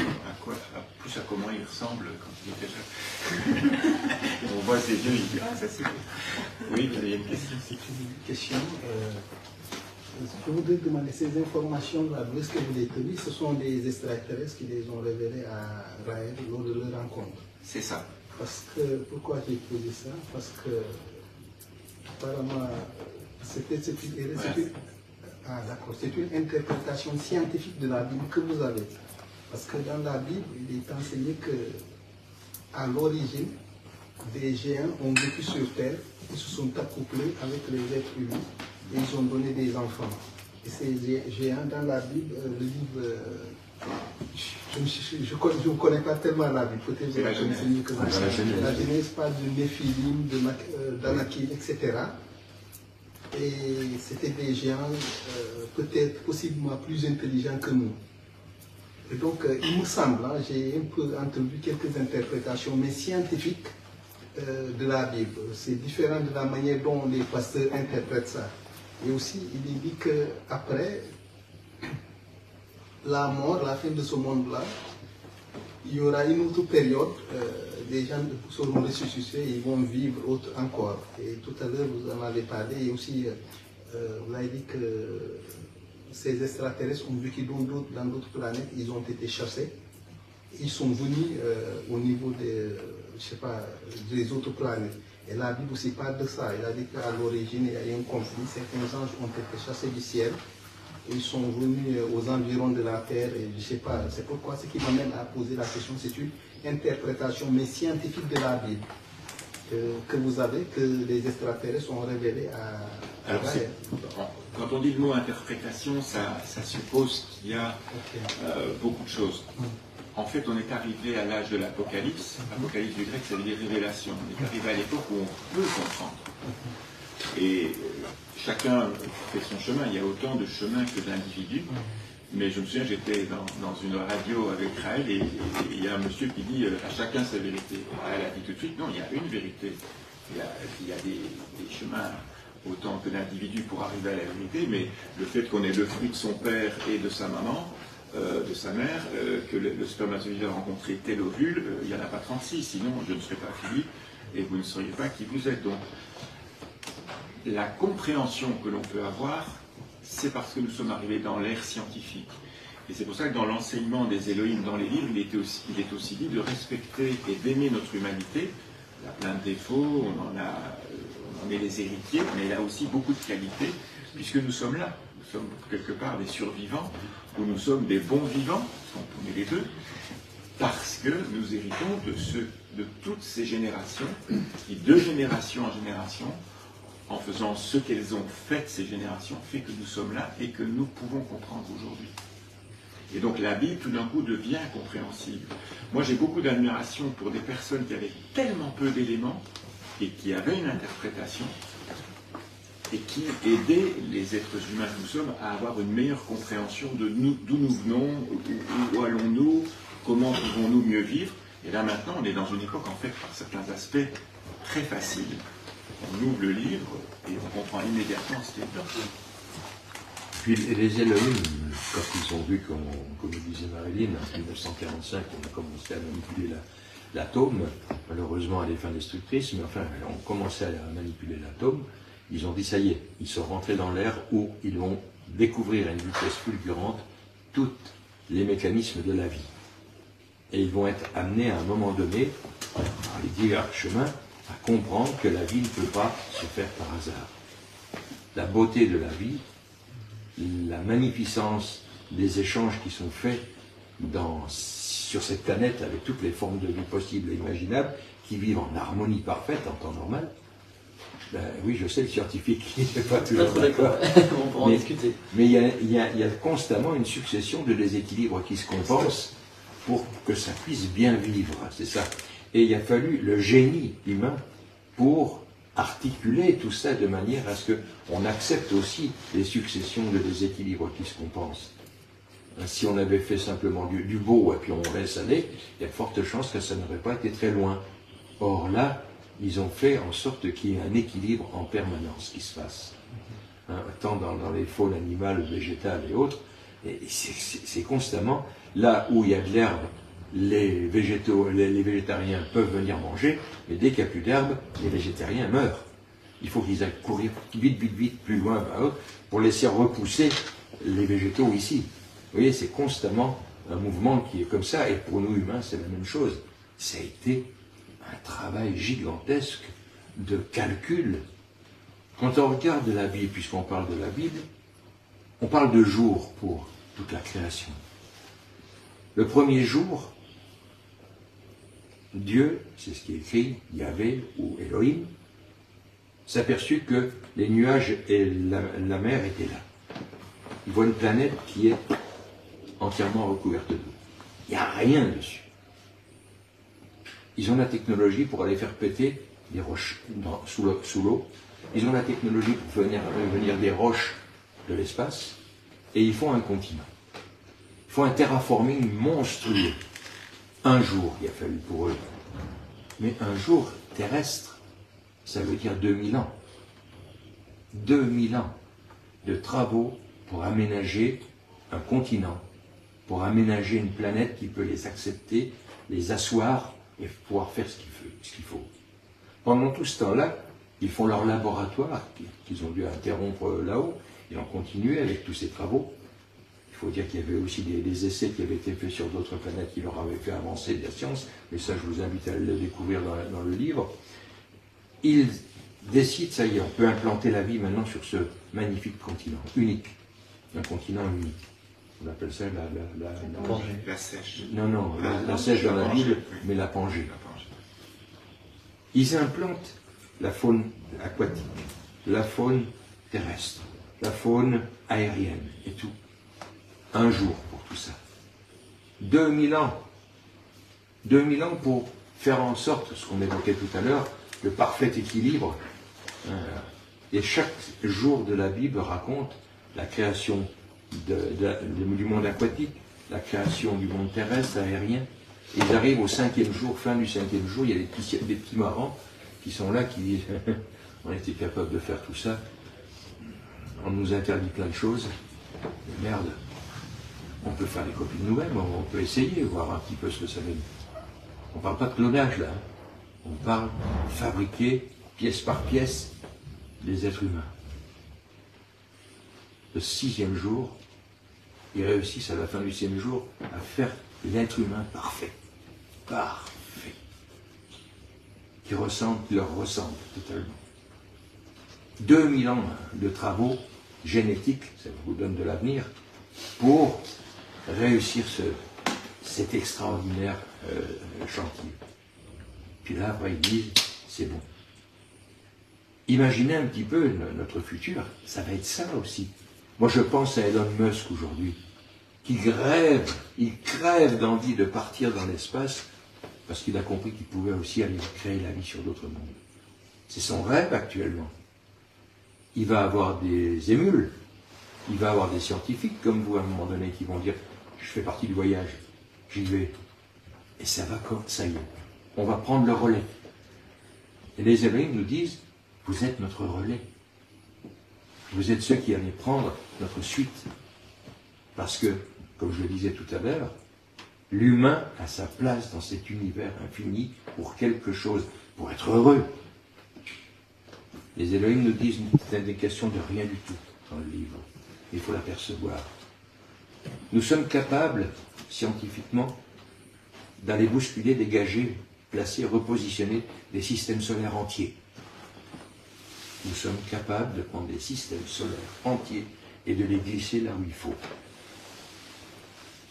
plus à comment il ressemble quand il était jeune. On voit ses yeux, il dit ah ça c'est bien. Oui, vous avez une question. C'est une question. Je voudrais demander ces informations-là, d'où est-ce que vous les tenez? Ce sont des extraterrestres qui les ont révélées à Raël lors de leur rencontre. C'est ça. Parce que, pourquoi j'ai posé ça? Parce que, apparemment, c'est une interprétation scientifique de la Bible que vous avez. Parce que dans la Bible, il est enseigné que, à l'origine, des géants ont vécu sur Terre, ils se sont accouplés avec les êtres humains et ils ont donné des enfants. Et ces géants, dans la Bible, le livre, je ne connais pas tellement la Bible, peut-être que je connais mieux que ça. La Genèse parle de Néphilim, d'Anakim, etc. Et c'était des géants peut-être possiblement plus intelligents que nous. Et donc, il me semble, hein, j'ai un peu entendu quelques interprétations, mais scientifiques, de la Bible. C'est différent de la manière dont les pasteurs interprètent ça. Et aussi, il est dit qu'après la mort, la fin de ce monde-là, il y aura une autre période, des gens seront ressuscités et ils vont vivre autre encore. Et tout à l'heure, vous en avez parlé, et aussi, vous avez dit que ces extraterrestres ont vécu dans d'autres planètes, ils ont été chassés. Ils sont venus au niveau des, je sais pas, des autres planètes. Et la Bible aussi parle de ça. Il a dit qu'à l'origine, il y a eu un conflit. Certains anges ont été chassés du ciel. Ils sont venus aux environs de la terre. Et je sais pas, c'est pourquoi ce qui m'amène à poser la question, c'est une interprétation, mais scientifique de la Bible que vous avez, que les extraterrestres ont révélé à Alors, Raël. quand on dit le mot interprétation, ça suppose qu'il y a beaucoup de choses. En fait, on est arrivé à l'âge de l'Apocalypse. L'Apocalypse du grec, ça veut dire révélation. On est arrivé à l'époque où on peut comprendre. Et chacun fait son chemin. Il y a autant de chemins que d'individus. Mais je me souviens, j'étais dans une radio avec Raël et il y a un monsieur qui dit à chacun sa vérité. Raël a dit tout de suite, non, il y a une vérité. Il y a des chemins autant que d'individus pour arriver à la vérité, mais le fait qu'on ait le fruit de son père et de sa maman, de sa mère, que le spermatozoïde a rencontré tel ovule, il n'y en a pas 36, sinon je ne serais pas Philippe et vous ne seriez pas qui vous êtes. Donc, la compréhension que l'on peut avoir, c'est parce que nous sommes arrivés dans l'ère scientifique. Et c'est pour ça que dans l'enseignement des Elohim dans les livres, il est aussi dit de respecter et d'aimer notre humanité. Il y a plein de défauts, on en est les héritiers, mais il a aussi beaucoup de qualités, puisque nous sommes là. Nous sommes quelque part des survivants, ou nous sommes des bons vivants, on est les deux, parce que nous héritons de toutes ces générations, qui de génération en génération, en faisant ce qu'elles ont fait, ces générations, fait que nous sommes là et que nous pouvons comprendre aujourd'hui. Et donc la Bible, tout d'un coup, devient compréhensible. Moi, j'ai beaucoup d'admiration pour des personnes qui avaient tellement peu d'éléments et qui avaient une interprétation et qui aidaient les êtres humains que nous sommes à avoir une meilleure compréhension de d'où nous venons, où allons-nous, comment pouvons-nous mieux vivre. Et là maintenant, on est dans une époque, en fait, par certains aspects, très facile. On ouvre le livre et on comprend immédiatement ce qui est dedans. Puis les Elohim, quand ils ont vu, comme disait Marilyn, en 1945, on a commencé à manipuler l'atome, malheureusement à des fins destructrices, mais enfin, on commençait à manipuler l'atome, ils ont dit, ça y est, ils sont rentrés dans l'ère où ils vont découvrir à une vitesse fulgurante tous les mécanismes de la vie. Et ils vont être amenés à un moment donné, par les divers chemins, à comprendre que la vie ne peut pas se faire par hasard. La beauté de la vie, la magnificence des échanges qui sont faits sur cette planète avec toutes les formes de vie possibles et imaginables, qui vivent en harmonie parfaite en temps normal. Ben, oui, je sais, le scientifique, il n'est pas toujours d'accord. On pourra en discuter. Mais il y a constamment une succession de déséquilibres qui se compensent pour que ça puisse bien vivre, c'est ça. Et il a fallu le génie humain pour articuler tout ça de manière à ce qu'on accepte aussi les successions de déséquilibres qui se compensent. Si on avait fait simplement du beau et puis on laisse aller, il y a de fortes chances que ça n'aurait pas été très loin. Or là, ils ont fait en sorte qu'il y ait un équilibre en permanence qui se fasse. Tant dans les faunes animales, végétales et autres, Et c'est constamment, là où il y a de l'herbe, les végétariens peuvent venir manger, mais dès qu'il n'y a plus d'herbe, les végétariens meurent. Il faut qu'ils aillent courir vite, vite, vite, plus loin, pour laisser repousser les végétaux ici. Vous voyez, c'est constamment un mouvement qui est comme ça, et pour nous humains, c'est la même chose. Ça a été un travail gigantesque de calcul. Quand on regarde la Bible, puisqu'on parle de la Bible, on parle de jours pour toute la création. Le premier jour, Dieu, c'est ce qui est écrit, Yahvé ou Elohim, s'aperçut que les nuages et la mer étaient là. Il voit une planète qui est entièrement recouverte d'eau. Il n'y a rien dessus. Ils ont la technologie pour aller faire péter des roches sous l'eau. Ils ont la technologie pour venir des roches de l'espace. Et ils font un continent. Ils font un terraforming monstrueux. Un jour, il a fallu pour eux. Mais un jour terrestre, ça veut dire 2000 ans. 2000 ans de travaux pour aménager un continent, pour aménager une planète qui peut les accepter, les asseoir et pouvoir faire ce qu'il faut. Pendant tout ce temps-là, ils font leur laboratoire, qu'ils ont dû interrompre là-haut, et ont continué avec tous ces travaux. Il faut dire qu'il y avait aussi des essais qui avaient été faits sur d'autres planètes qui leur avaient fait avancer de la science, mais ça je vous invite à le découvrir dans le livre. Ils décident, ça y est, on peut implanter la vie maintenant sur ce magnifique continent, unique, un continent unique. On appelle ça la sèche. Non, la sèche dans la Bible, mais la Pangée. Ils implantent la faune aquatique, la faune terrestre, la faune aérienne et tout. Un jour pour tout ça. 2000 ans. 2000 ans pour faire en sorte, ce qu'on évoquait tout à l'heure, le parfait équilibre. Et chaque jour de la Bible raconte la création du monde aquatique, la création du monde terrestre, aérien. Ils arrivent au 5e jour, fin du 5e jour, il y a des petits marrants qui sont là, qui disent on était capable de faire tout ça, on nous interdit plein de choses, mais merde, on peut faire des copies de nous-mêmes, on peut essayer, voir un petit peu ce que ça donne. On ne parle pas de clonage là, on parle de fabriquer pièce par pièce des êtres humains. Le 6e jour, ils réussissent à la fin du 6e jour à faire l'être humain parfait. Parfait. Qui leur ressemble totalement. 2000 ans de travaux génétiques, ça vous donne de l'avenir, pour réussir cet extraordinaire chantier. Puis là, après, ils disent, c'est bon. Imaginez un petit peu notre futur, ça va être ça aussi. Moi, je pense à Elon Musk aujourd'hui, qui crève d'envie de partir dans l'espace, parce qu'il a compris qu'il pouvait aussi aller créer la vie sur d'autres mondes. C'est son rêve actuellement. Il va avoir des émules, il va avoir des scientifiques comme vous à un moment donné qui vont dire « je fais partie du voyage, j'y vais ». Et ça va comme ça y est, on va prendre le relais. Et les Elohim nous disent « vous êtes notre relais, vous êtes ceux qui allez prendre notre suite ». Parce que, comme je le disais tout à l'heure, l'humain a sa place dans cet univers infini pour quelque chose, pour être heureux. Les Elohim nous disent une indication de rien du tout dans le livre. Il faut l'apercevoir. Nous sommes capables, scientifiquement, d'aller bousculer, dégager, placer, repositionner des systèmes solaires entiers. Nous sommes capables de prendre des systèmes solaires entiers et de les glisser là où il faut.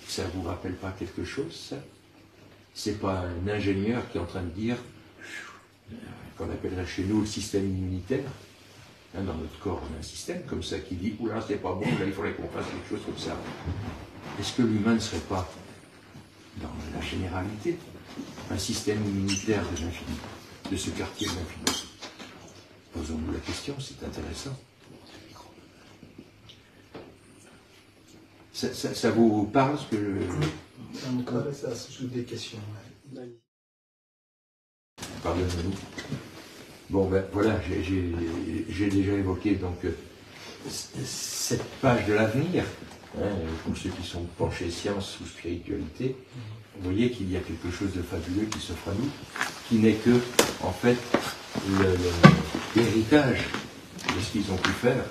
Ça ne vous rappelle pas quelque chose, ça? C'est pas un ingénieur qui est en train de dire, qu'on appellerait chez nous le système immunitaire. Hein, dans notre corps, on a un système comme ça qui dit, oula, c'est pas bon, là il faudrait qu'on fasse quelque chose comme ça. Est-ce que l'humain ne serait pas, dans la généralité, un système immunitaire de l'infini, de ce quartier de l'infini? Posons-nous la question, c'est intéressant. Ça vous parle ce que je... Ça suscite des questions. Pardonnez-nous. Bon, ben voilà, j'ai déjà évoqué donc cette page de l'avenir pour ceux qui sont penchés science ou spiritualité, vous voyez qu'il y a quelque chose de fabuleux qui s'offre à nous, qui n'est que, en fait, l'héritage de ce qu'ils ont pu faire,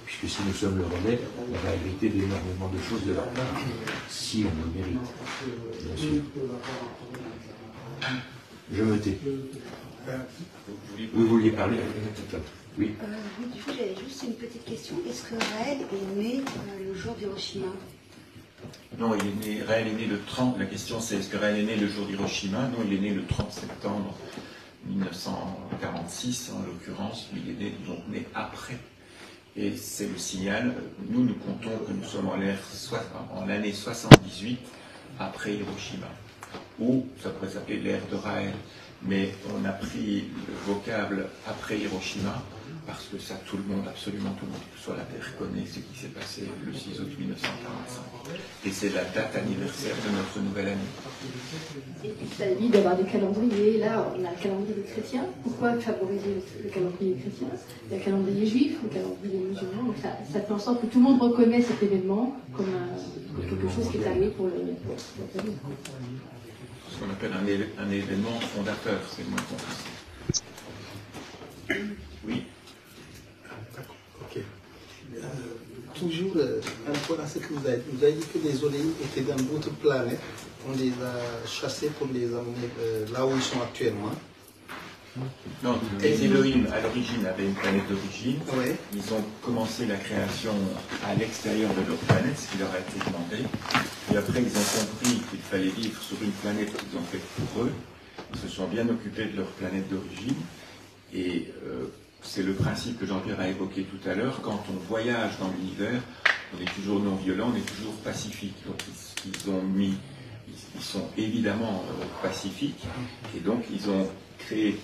puisque si nous sommes le relais, on va hériter d'énormément de choses de leur part, si on le mérite, bien sûr. Je me tais. Vous vouliez parler? Oui. Oui, du coup, j'avais juste une petite question. Est-ce que Raël est né le jour d'Hiroshima? Non, Raël est né le 30, la question c'est est-ce que Raël est né le jour d'Hiroshima? Non, il est né le 30 septembre 1946 en l'occurrence, mais il est né après. Et c'est le signal, nous comptons que nous sommes en l'année 78 après Hiroshima, ou ça pourrait s'appeler l'ère de Raël, mais on a pris le vocable après Hiroshima, parce que ça, absolument tout le monde sur la Terre connaît ce qui s'est passé le 6 août 1945. Et c'est la date anniversaire de notre nouvelle année. Et puis ça évite d'avoir des calendriers. Là, on a le calendrier des chrétiens. Pourquoi favoriser le calendrier chrétien? Il y a le calendrier juif, le calendrier musulman. Donc ça fait en sorte que tout le monde reconnaît cet événement comme quelque chose qui est arrivé pour le pays. Ce qu'on appelle un événement fondateur, c'est le moins compris. Oui. Ok. Toujours par rapport à ce que vous avez dit. Vous avez dit que les Oléim étaient dans d'autres planètes. On les a chassés pour les emmener là où ils sont actuellement. Non, les Elohim à l'origine avaient une planète d'origine. Ouais. Ils ont commencé la création à l'extérieur de leur planète, ce qui leur a été demandé. Et après, ils ont compris qu'il fallait vivre sur une planète qu'ils ont faite pour eux. Ils se sont bien occupés de leur planète d'origine. Et c'est le principe que Jean-Pierre a évoqué tout à l'heure. Quand on voyage dans l'univers, on est toujours non violent, on est toujours pacifique. Donc ils sont évidemment pacifiques. Et donc ils ont créé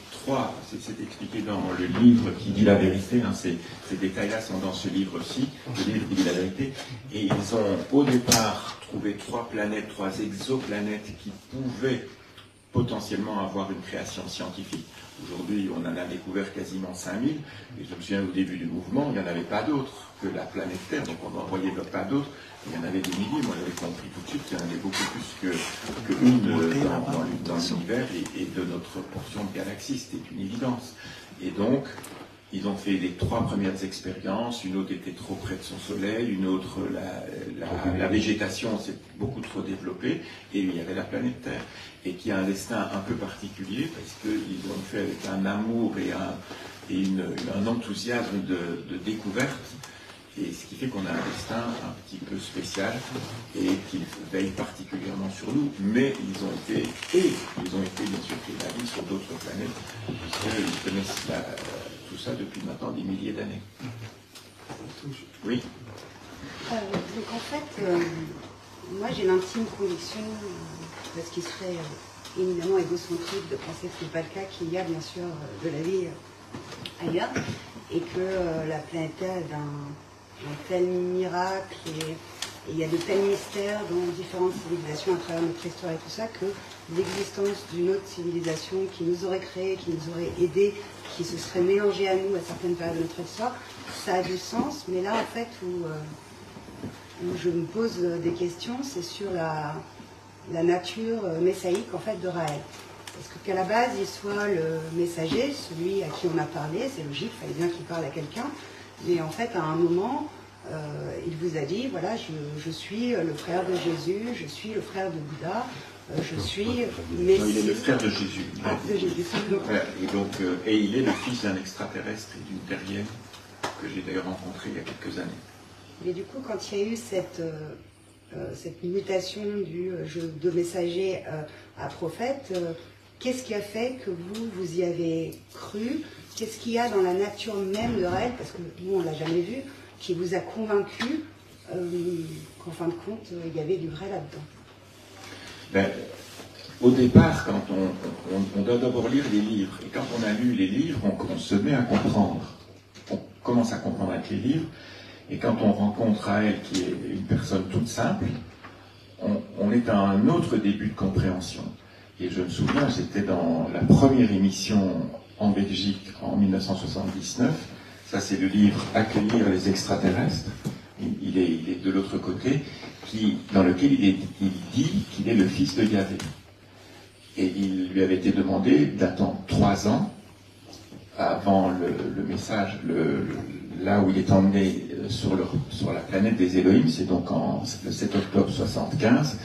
c'est expliqué dans le livre qui dit la vérité, hein, ces détails-là sont dans ce livre-ci, le livre qui dit la vérité. Et ils ont au départ trouvé 3 exoplanètes qui pouvaient potentiellement avoir une création scientifique. Aujourd'hui, on en a découvert quasiment 5000, et je me souviens au début du mouvement, il n'y en avait pas d'autres que la planète Terre, donc on n'en voyait pas d'autres, il y en avait des milliers, moi j'avais compris tout de suite qu'il y en avait beaucoup plus qu'une dans l'univers et de notre portion de galaxie, c'était une évidence. Et donc, ils ont fait les 3 premières expériences, une autre était trop près de son soleil, une autre, la végétation s'est beaucoup trop développée, et il y avait la planète Terre, et qui a un destin un peu particulier, parce qu'ils l'ont fait avec un amour et un enthousiasme de découverte, et ce qui fait qu'on a un destin un petit peu spécial, et qu'ils veillent particulièrement sur nous, mais ils ont été bien sûr fait la vie sur d'autres planètes, puisqu'ils connaissent tout ça depuis maintenant des milliers d'années. Oui. Donc en fait, moi j'ai l'intime conviction, parce qu'il serait éminemment égocentrique de penser que ce n'est pas le cas, qu'il y a bien sûr de la vie ailleurs, et que la planète Terre est d'un tel miracle, et il y a de tels mystères dans différentes civilisations à travers notre histoire et tout ça, que l'existence d'une autre civilisation qui nous aurait créés, qui nous aurait aidés, qui se serait mélangée à nous à certaines périodes de notre histoire, ça a du sens. Mais là, en fait, où je me pose des questions, c'est sur la nature messaïque en fait de Raël. Parce qu'à la base, il soit le messager, celui à qui on a parlé, c'est logique, il fallait bien qu'il parle à quelqu'un. Mais en fait, à un moment, il vous a dit, voilà, je suis le frère de Jésus, je suis le frère de Bouddha, je suis Messie. Non, il est le frère de Jésus. De Jésus. Voilà, et il est le fils d'un extraterrestre et d'une terrienne que j'ai d'ailleurs rencontré il y a quelques années. Mais du coup, quand il y a eu cette mutation de messager à prophète, qu'est-ce qui a fait que vous y avez cru? Qu'est-ce qu'il y a dans la nature même de Raël, parce que nous on ne l'a jamais vu, qui vous a convaincu qu'en fin de compte il y avait du vrai là-dedans? Au départ, quand on doit d'abord lire les livres, et quand on a lu les livres, on se met à comprendre. On commence à comprendre avec les livres, et quand on rencontre Raël, qui est une personne toute simple, on est à un autre début de compréhension. Et je me souviens, j'étais dans la première émission en Belgique en 1979. Ça, c'est le livre « Accueillir les extraterrestres ». Il il est de l'autre côté, dans lequel il dit qu'il est le fils de Yahvé. Et il lui avait été demandé d'attendre 3 ans avant le message, là où il est emmené sur la planète des Elohim, c'est donc le 7 octobre 75,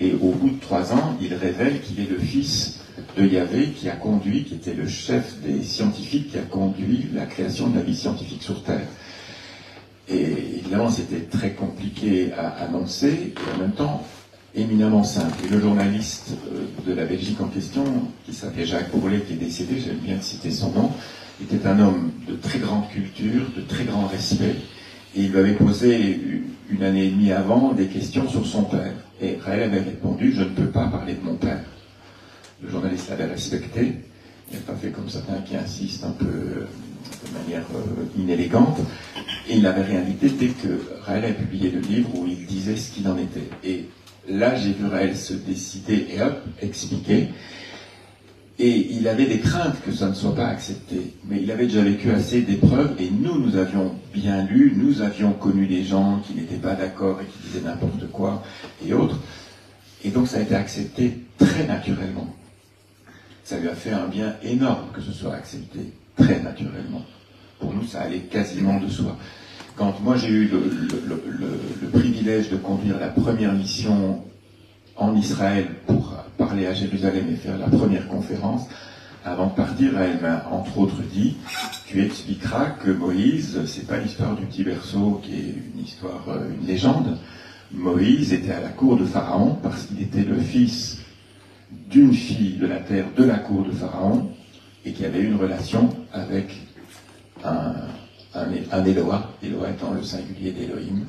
et au bout de 3 ans, il révèle qu'il est le fils de Yahvé qui était le chef des scientifiques, qui a conduit la création de la vie scientifique sur Terre. Et évidemment, c'était très compliqué à annoncer, et en même temps, éminemment simple. Et le journaliste de la Belgique en question, qui s'appelait Jacques Bourlet, qui est décédé, j'aime bien citer son nom, était un homme de très grande culture, de très grand respect, et il lui avait posé 1 année et demie avant des questions sur son père. Et Raël avait répondu, je ne peux pas parler de mon père. Le journaliste l'avait respecté, il n'a pas fait comme certains qui insistent un peu de manière inélégante, et il n'avait rien dit dès que Raël a publié le livre où il disait ce qu'il en était. Et là, j'ai vu Raël se décider et hop, expliquer. Et il avait des craintes que ça ne soit pas accepté. Mais il avait déjà vécu assez d'épreuves, et nous avions bien lu, nous avions connu des gens qui n'étaient pas d'accord et qui disaient n'importe quoi, et autres. Et donc ça a été accepté très naturellement. Ça lui a fait un bien énorme que ce soit accepté très naturellement. Pour nous, ça allait quasiment de soi. Quand moi j'ai eu le privilège de conduire la première mission en Israël pour parler à Jérusalem et faire la première conférence, avant de partir, elle m'a entre autres dit, tu expliqueras que Moïse, c'est pas l'histoire du petit berceau qui est une histoire, une légende. Moïse était à la cour de Pharaon parce qu'il était le fils d'une fille de la terre de la cour de Pharaon et qui avait une relation avec un Eloah, Eloah étant le singulier d'Elohim,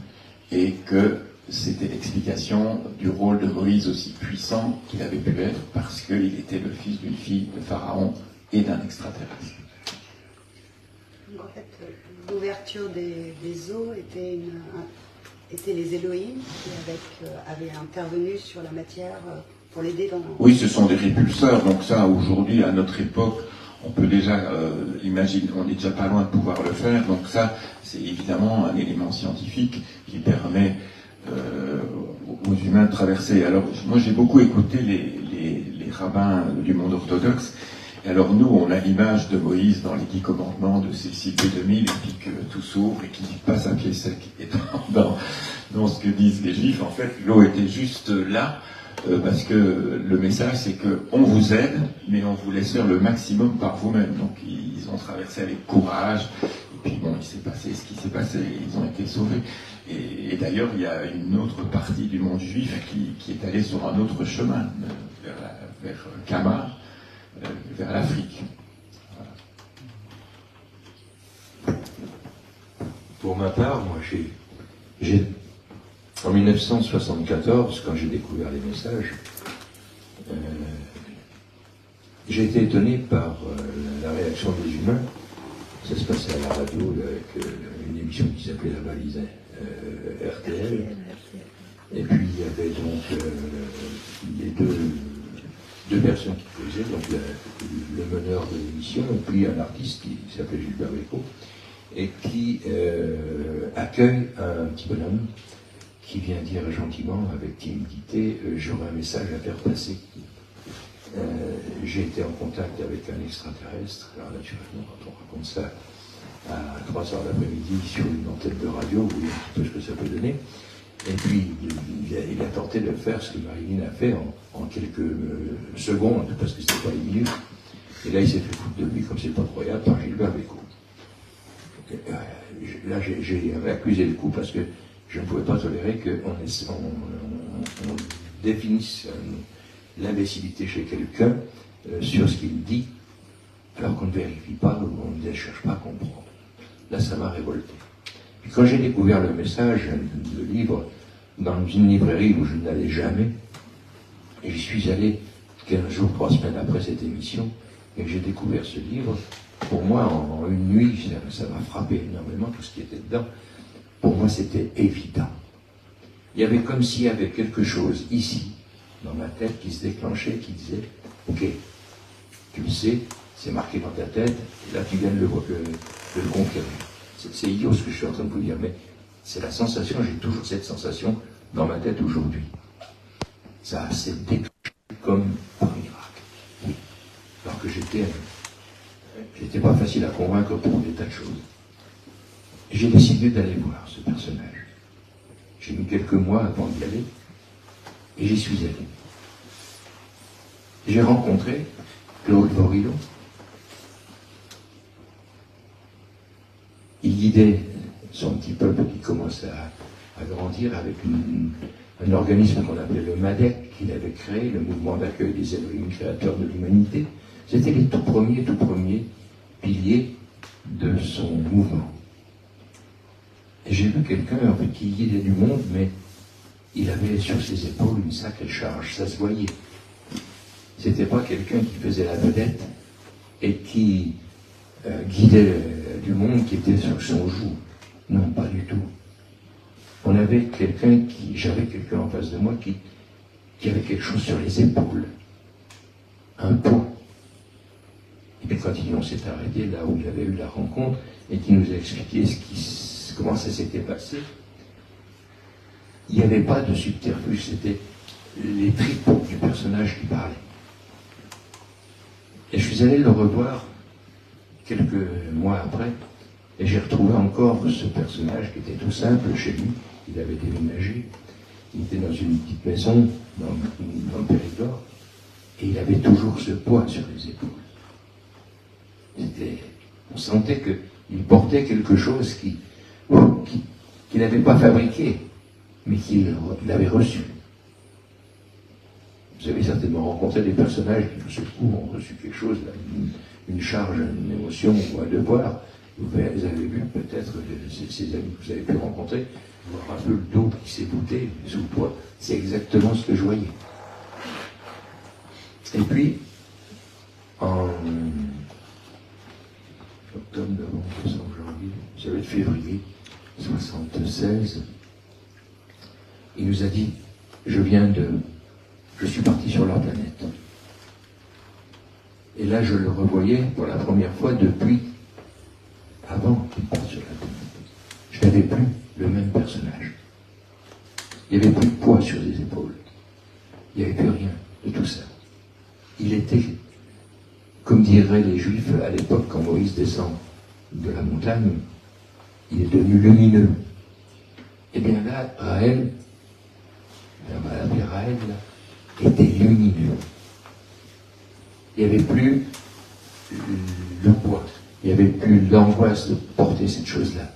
et que c'était l'explication du rôle de Moïse aussi puissant qu'il avait pu être parce qu'il était le fils d'une fille de Pharaon et d'un extraterrestre. Donc en fait, l'ouverture des eaux était les Elohim qui avaient intervenu sur la matière pour l'aider dans... Oui, ce sont des répulseurs, donc ça, aujourd'hui, à notre époque, on peut déjà imaginer, on n'est déjà pas loin de pouvoir le faire, donc ça, c'est évidemment un élément scientifique qui permet aux humains de traverser. Alors, moi, j'ai beaucoup écouté les rabbins du monde orthodoxe, et alors nous, on a l'image de Moïse dans les 10 commandements de Cécile B2000, et puis que tout s'ouvre et qu'il passe à pied sec. Et dans ce que disent les Juifs, en fait, l'eau était juste là, parce que le message c'est que on vous aide, mais on vous laisse faire le maximum par vous-même. Donc ils ont traversé avec courage, et puis bon, il s'est passé ce qui s'est passé, ils ont été sauvés. Et d'ailleurs, il y a une autre partie du monde juif qui est allée sur un autre chemin, vers Kama, vers l'Afrique. Voilà. Pour ma part, moi j'ai en 1974, quand j'ai découvert les messages, j'ai été étonné par la réaction des humains. Ça se passait à la radio avec une émission qui s'appelait La Balise RTL. Et puis il y avait donc les deux personnes qui faisaient, donc le meneur de l'émission et puis un artiste qui s'appelait Gilbert Bécaud et qui accueille un petit bonhomme qui vient dire gentiment, avec timidité, j'aurais un message à faire passer. J'ai été en contact avec un extraterrestre, alors naturellement, quand on raconte ça à 3h l'après-midi sur une antenne de radio, vous voyez un petit peu ce que ça peut donner. Et puis, il a tenté de faire ce que Marilyn a fait en quelques secondes, parce que c'était pas une minute. Et là, il s'est fait foutre de lui, comme c'est pas croyable, par Gilbert Bécaud. Là, j'ai accusé le coup parce que je ne pouvais pas tolérer qu'on définisse l'imbécilité chez quelqu'un sur ce qu'il dit, alors qu'on ne vérifie pas, on ne cherche pas à comprendre. Là, ça m'a révolté. Puis quand j'ai découvert le message, le livre, dans une librairie où je n'allais jamais, et j'y suis allé 15 jours, 3 semaines après cette émission, et j'ai découvert ce livre, pour moi, en une nuit, ça m'a frappé énormément, tout ce qui était dedans. Pour moi, c'était évident. Il y avait comme s'il y avait quelque chose ici, dans ma tête, qui se déclenchait, qui disait, ok, tu le sais, c'est marqué dans ta tête, et là tu viens de le confirmer. C'est idiot ce que je suis en train de vous dire, mais C'est la sensation, j'ai toujours cette sensation dans ma tête aujourd'hui. Ça s'est déclenché comme par miracle. Oui. Alors que j'étais pas facile à convaincre pour des tas de choses. J'ai décidé d'aller voir ce personnage. J'ai mis quelques mois avant d'y aller, et j'y suis allé. J'ai rencontré Claude Vorillo. Il guidait son petit peuple qui commençait à grandir avec un organisme qu'on appelait le MADEC, qu'il avait créé, le mouvement d'accueil des Elohim créateurs de l'humanité. C'était les tout premiers piliers de son mouvement. Et j'ai vu quelqu'un en fait, qui guidait du monde, mais il avait sur ses épaules une sacrée charge, ça se voyait. C'était pas quelqu'un qui faisait la vedette et qui guidait du monde qui était sur son joug. Non, pas du tout. J'avais quelqu'un en face de moi qui avait quelque chose sur les épaules. Un poids. Et puis quand on s'est arrêté là où il avait eu la rencontre et qui nous a expliqué comment ça s'était passé, il n'y avait pas de subterfuge, c'était les tripes du personnage qui parlait. Et je suis allé le revoir quelques mois après, et j'ai retrouvé encore ce personnage qui était tout simple chez lui. Il avait déménagé, il était dans une petite maison dans le Périgord, et il avait toujours ce poids sur les épaules. On sentait qu'il portait quelque chose qu'il n'avait pas fabriqué, mais qu'il avait reçu. Vous avez certainement rencontré des personnages qui, tout ce coup, ont reçu quelque chose, là, une charge, une émotion ou un devoir. Vous avez vu peut-être ces amis que vous avez pu rencontrer, voir un peu le dos qui s'est bouté sous le poids. C'est exactement ce que je voyais. Et puis, en octobre, novembre, décembre, janvier, ça va être février 1976, il nous a dit, je suis parti sur la planète. Et là, je le revoyais pour la première fois depuis avant qu'il parte sur la planète. Je n'avais plus le même personnage. Il n'y avait plus de poids sur les épaules. Il n'y avait plus rien de tout ça. Il était, comme diraient les Juifs à l'époque quand Moïse descend de la montagne, il est devenu lumineux. Et bien là, Raël était lumineux. Il n'y avait plus le poids, il n'y avait plus l'angoisse de porter cette chose-là.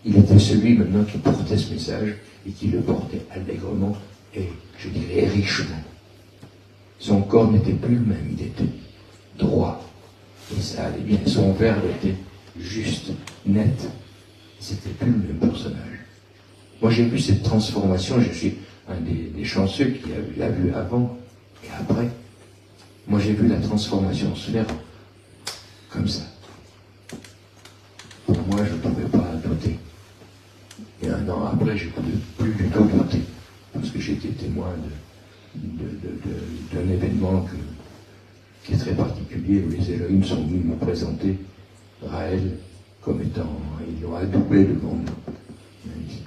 Il était celui maintenant qui portait ce message et qui le portait allègrement et, je dirais, richement. Son corps n'était plus le même, il était droit. Et ça allait bien. Son verbe était juste, net. C'était plus le même personnage. Moi, j'ai vu cette transformation. Je suis un des chanceux qui l'a vu avant et après. Moi, j'ai vu la transformation se faire comme ça. Pour moi, je ne pouvais pas douter. Et un an après, je ne pouvais plus du tout douter. Parce que j'étais témoin d'un événement qui est très particulier, où les Elohim sont venus me présenter Raël comme étant, ils l'ont adoubé devant nous.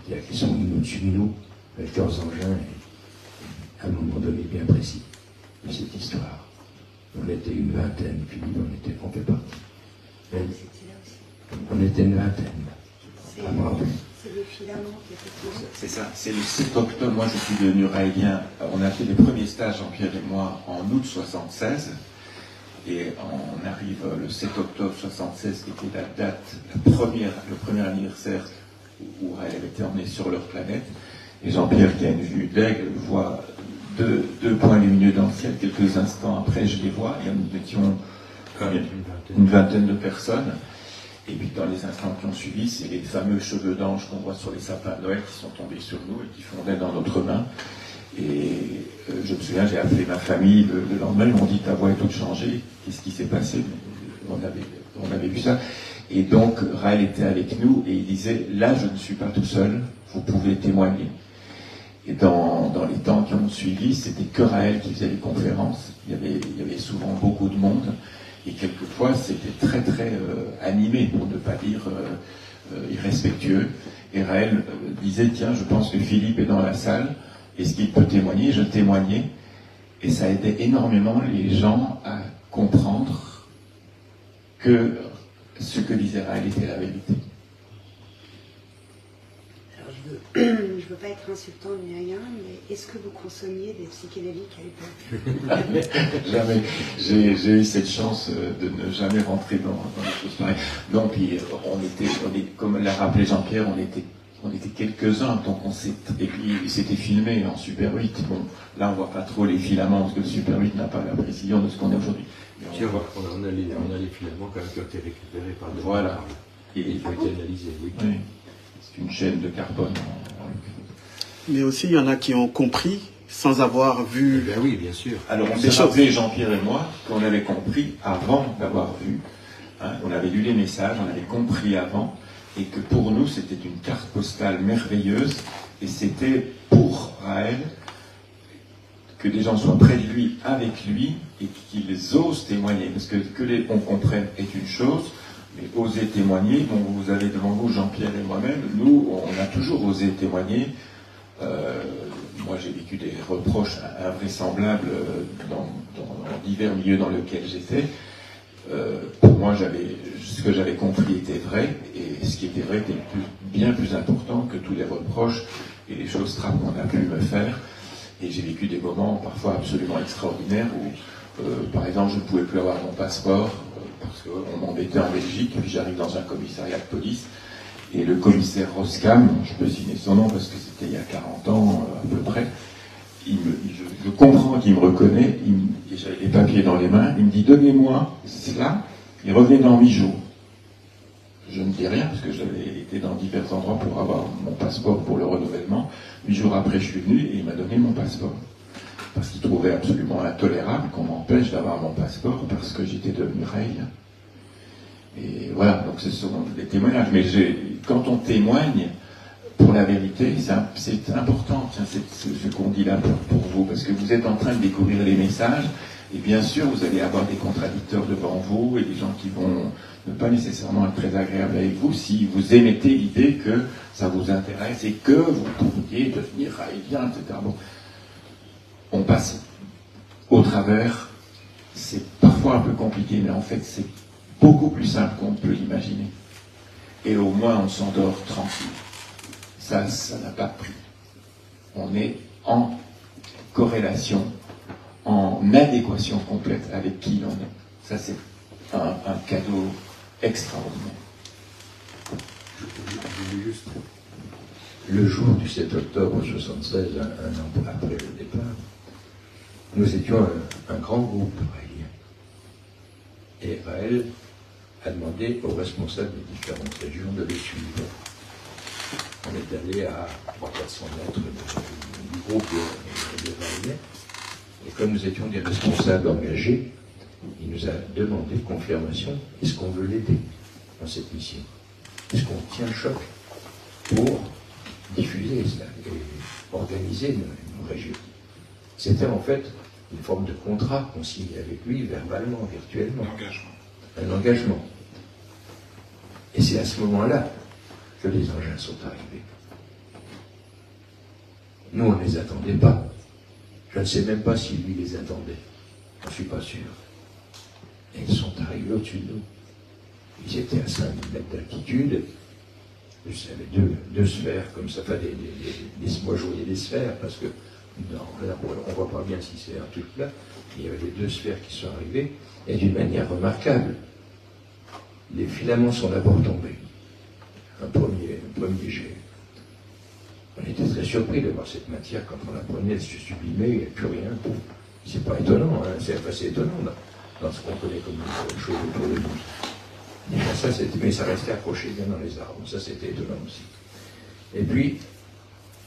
C'est-à-dire qu'ils sont venus au-dessus de nous, avec leurs engins, et à un moment donné bien précis de cette histoire. On était une vingtaine, Philippe, on fait partie. On était une vingtaine. C'est le filament qui était. C'est ça, c'est le 7 octobre. Moi, je suis devenu raélien. On a fait les premiers stages, Jean-Pierre et moi, en août 76. Et on arrive le 7 octobre 76, qui était la date, le premier anniversaire où Raël était emmené sur leur planète. Et Jean-Pierre, qui a une vue d'aigle, voit deux points lumineux dans le ciel. Quelques instants après, je les vois. Et nous étions une vingtaine de personnes. Et puis dans les instants qui ont suivi, c'est les fameux cheveux d'ange qu'on voit sur les sapins de Noël qui sont tombés sur nous et qui fondaient dans notre main. Et je me souviens, j'ai appelé ma famille le lendemain, ils m'ont dit ta voix est toute changée, qu'est-ce qui s'est passé? On avait vu ça. Et donc Raël était avec nous et il disait, là je ne suis pas tout seul, vous pouvez témoigner. Et dans les temps qui ont suivi, c'était que Raël qui faisait les conférences. Il y avait souvent beaucoup de monde. Et quelquefois, c'était très, très animé, pour ne pas dire irrespectueux. Et Raël disait, tiens, je pense que Philippe est dans la salle, est-ce qu'il peut témoigner? Je témoignais, et ça aidait énormément les gens à comprendre que ce que disait Raël était la vérité. Alors, je veux pas être insultant ni rien, mais est-ce que vous consommiez des psychédéliques à l'époque? Jamais. J'ai eu cette chance de ne jamais rentrer dans des choses pareilles. Donc, comme l'a rappelé Jean-Pierre, on était quelques-uns, donc et puis c'était filmé en Super 8. Bon, là on voit pas trop les filaments, parce que le Super 8 n'a pas la précision de ce qu'on est aujourd'hui. On a les filaments quand même qui ont été récupérés par des Voilà. Et ils ont été analysés, oui. Oui. C'est une chaîne de carbone. Mais aussi, il y en a qui ont compris sans avoir vu. Eh bien oui, bien sûr. Alors on s'est rappelé, Jean-Pierre et moi, qu'on avait compris avant d'avoir vu. Hein, on avait lu les messages, on avait compris avant. Et que pour nous, c'était une carte postale merveilleuse, et c'était pour Raël que des gens soient près de lui, avec lui, et qu'ils osent témoigner. Parce que on comprenne est une chose, mais oser témoigner, bon, vous avez devant vous Jean-Pierre et moi-même, nous, on a toujours osé témoigner. Moi, j'ai vécu des reproches invraisemblables dans divers milieux dans lesquels j'étais. Pour moi, ce que j'avais compris était vrai, et ce qui était vrai était bien plus important que tous les reproches et les choses trappes qu'on a pu me faire. Et j'ai vécu des moments parfois absolument extraordinaires où, par exemple, je ne pouvais plus avoir mon passeport parce qu'on m'embêtait en Belgique, et puis j'arrive dans un commissariat de police, et le commissaire Roskam, je peux signer son nom parce que c'était il y a 40 ans à peu près, je comprends qu'il me reconnaît, et j'avais les papiers dans les mains, il me dit « Donnez-moi cela », et revenez dans 8 jours. Je ne dis rien, parce que j'avais été dans divers endroits pour avoir mon passeport pour le renouvellement. 8 jours après, je suis venu, et il m'a donné mon passeport. Parce qu'il trouvait absolument intolérable qu'on m'empêche d'avoir mon passeport, parce que j'étais devenu Raël. Et voilà, donc ce sont des témoignages. Mais quand on témoigne pour la vérité, c'est important, ce qu'on dit là pour vous, parce que vous êtes en train de découvrir les messages, et bien sûr, vous allez avoir des contradicteurs devant vous, et des gens qui vont ne pas nécessairement être très agréables avec vous, si vous émettez l'idée que ça vous intéresse, et que vous pourriez devenir raélien, etc. Bon. On passe au travers, c'est parfois un peu compliqué, mais en fait, c'est beaucoup plus simple qu'on peut l'imaginer. Et au moins, on s'endort tranquille. Ça n'a pas de prix. On est en corrélation, en adéquation complète avec qui l'on est. Ça, c'est un cadeau extraordinaire. Juste le jour du 7 octobre 1976, un an après le départ, nous étions un grand groupe raélien. Et Raël a demandé aux responsables des différentes régions de les suivre. On est allé à 300-400 mètres du groupe de Raël. Et comme nous étions des responsables engagés, il nous a demandé confirmation, est-ce qu'on veut l'aider dans cette mission? Est-ce qu'on tient le choc pour diffuser cela et organiser nos régions? C'était en fait une forme de contrat qu'on signait avec lui, verbalement, virtuellement. Un engagement. Et c'est à ce moment-là que les engins sont arrivés. Nous, on ne les attendait pas. Je ne sais même pas si lui les attendait. Je ne suis pas sûr. Et ils sont arrivés au-dessus de nous. Ils étaient à 5000 mètres d'altitude. Je savais deux sphères comme ça. Enfin, moi, je voyais des sphères parce que non, là, on ne voit pas bien si c'est un truc plat. Il y avait les deux sphères qui sont arrivées et d'une manière remarquable. Les filaments sont d'abord tombés. Un premier jet. On était très surpris de voir cette matière quand on la prenait, elle se sublimait, il n'y a plus rien. C'est pas étonnant, hein, c'est assez étonnant dans ce qu'on connaît comme une chose autour de nous. Et ça, mais ça restait accroché bien dans les arbres, ça c'était étonnant aussi. Et puis,